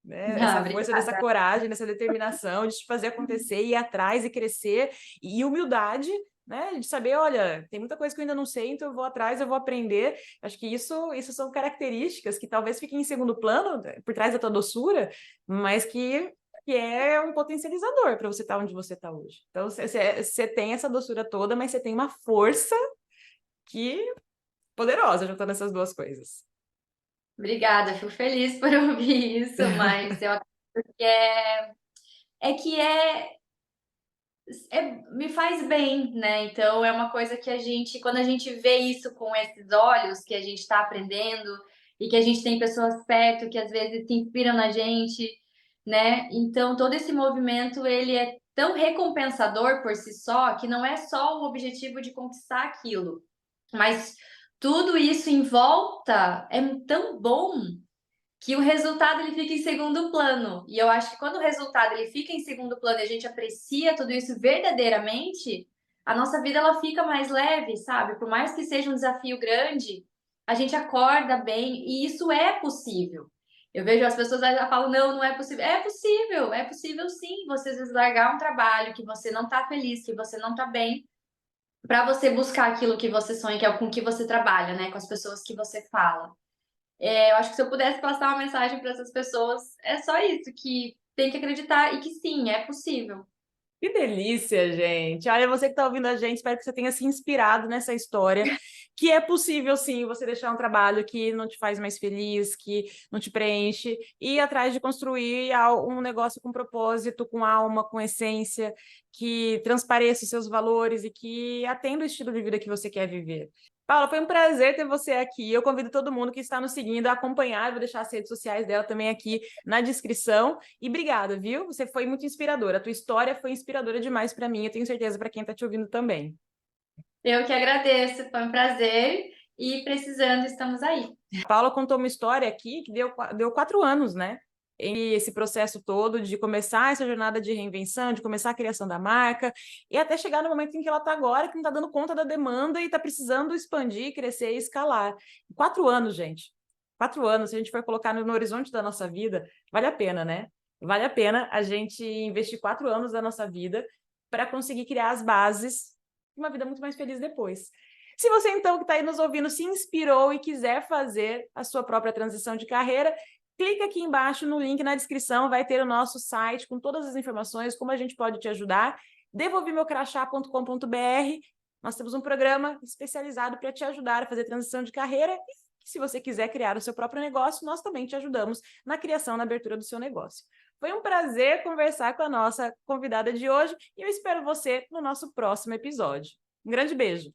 Speaker 2: né?
Speaker 1: Ah,
Speaker 2: Essa força dessa
Speaker 1: obrigada.
Speaker 2: coragem, dessa determinação de te fazer acontecer, ir atrás e crescer, e humildade, né? De saber, olha, tem muita coisa que eu ainda não sei, então eu vou atrás, eu vou aprender. Acho que isso são características que talvez fiquem em segundo plano, né, por trás da tua doçura, mas que é um potencializador para você estar onde você está hoje. Então, você tem essa doçura toda, mas você tem uma força que poderosa juntando essas duas coisas.
Speaker 1: Obrigada, fico feliz por ouvir isso, mas eu acredito que me faz bem, né? Então é uma coisa que quando a gente vê isso com esses olhos, que a gente está aprendendo e que a gente tem pessoas perto que às vezes se inspiram na gente, né? Então todo esse movimento ele é tão recompensador por si só que não é só o objetivo de conquistar aquilo, mas tudo isso em volta é tão bom que o resultado ele fica em segundo plano. E eu acho que quando o resultado ele fica em segundo plano e a gente aprecia tudo isso verdadeiramente, a nossa vida ela fica mais leve, sabe? Por mais que seja um desafio grande, a gente acorda bem e isso é possível. Eu vejo as pessoas já falam, não, não é possível. É possível sim. Você às vezes largar um trabalho que você não tá feliz, que você não tá bem, para você buscar aquilo que você sonha, que é com que você trabalha, né? Com as pessoas que você fala. Eu acho que se eu pudesse passar uma mensagem para essas pessoas, é só isso, que tem que acreditar e que sim, é possível.
Speaker 2: Que delícia, gente. Olha, você que está ouvindo a gente, espero que você tenha se inspirado nessa história, que é possível, sim, você deixar um trabalho que não te faz mais feliz, que não te preenche, e ir atrás de construir um negócio com propósito, com alma, com essência, que transpareça os seus valores e que atenda o estilo de vida que você quer viver. Paula, foi um prazer ter você aqui. Eu convido todo mundo que está nos seguindo a acompanhar, vou deixar as redes sociais dela também aqui na descrição. E obrigada, viu? Você foi muito inspiradora. A tua história foi inspiradora demais para mim, eu tenho certeza para quem está te ouvindo também.
Speaker 1: Eu que agradeço, foi um prazer e precisando, estamos aí.
Speaker 2: A Paula contou uma história aqui que deu 4 anos, né? E esse processo todo de começar essa jornada de reinvenção, de começar a criação da marca, e até chegar no momento em que ela está agora, que não está dando conta da demanda e está precisando expandir, crescer e escalar. 4 anos, gente. 4 anos, se a gente for colocar no horizonte da nossa vida, vale a pena, né? Vale a pena a gente investir 4 anos da nossa vida para conseguir criar as bases de uma vida muito mais feliz depois. Se você, então, que está aí nos ouvindo, se inspirou e quiser fazer a sua própria transição de carreira, clica aqui embaixo no link na descrição, vai ter o nosso site com todas as informações, como a gente pode te ajudar. devolvimeucrachá.com.br. Nós temos um programa especializado para te ajudar a fazer transição de carreira. E se você quiser criar o seu próprio negócio, nós também te ajudamos na criação, na abertura do seu negócio. Foi um prazer conversar com a nossa convidada de hoje e eu espero você no nosso próximo episódio. Um grande beijo!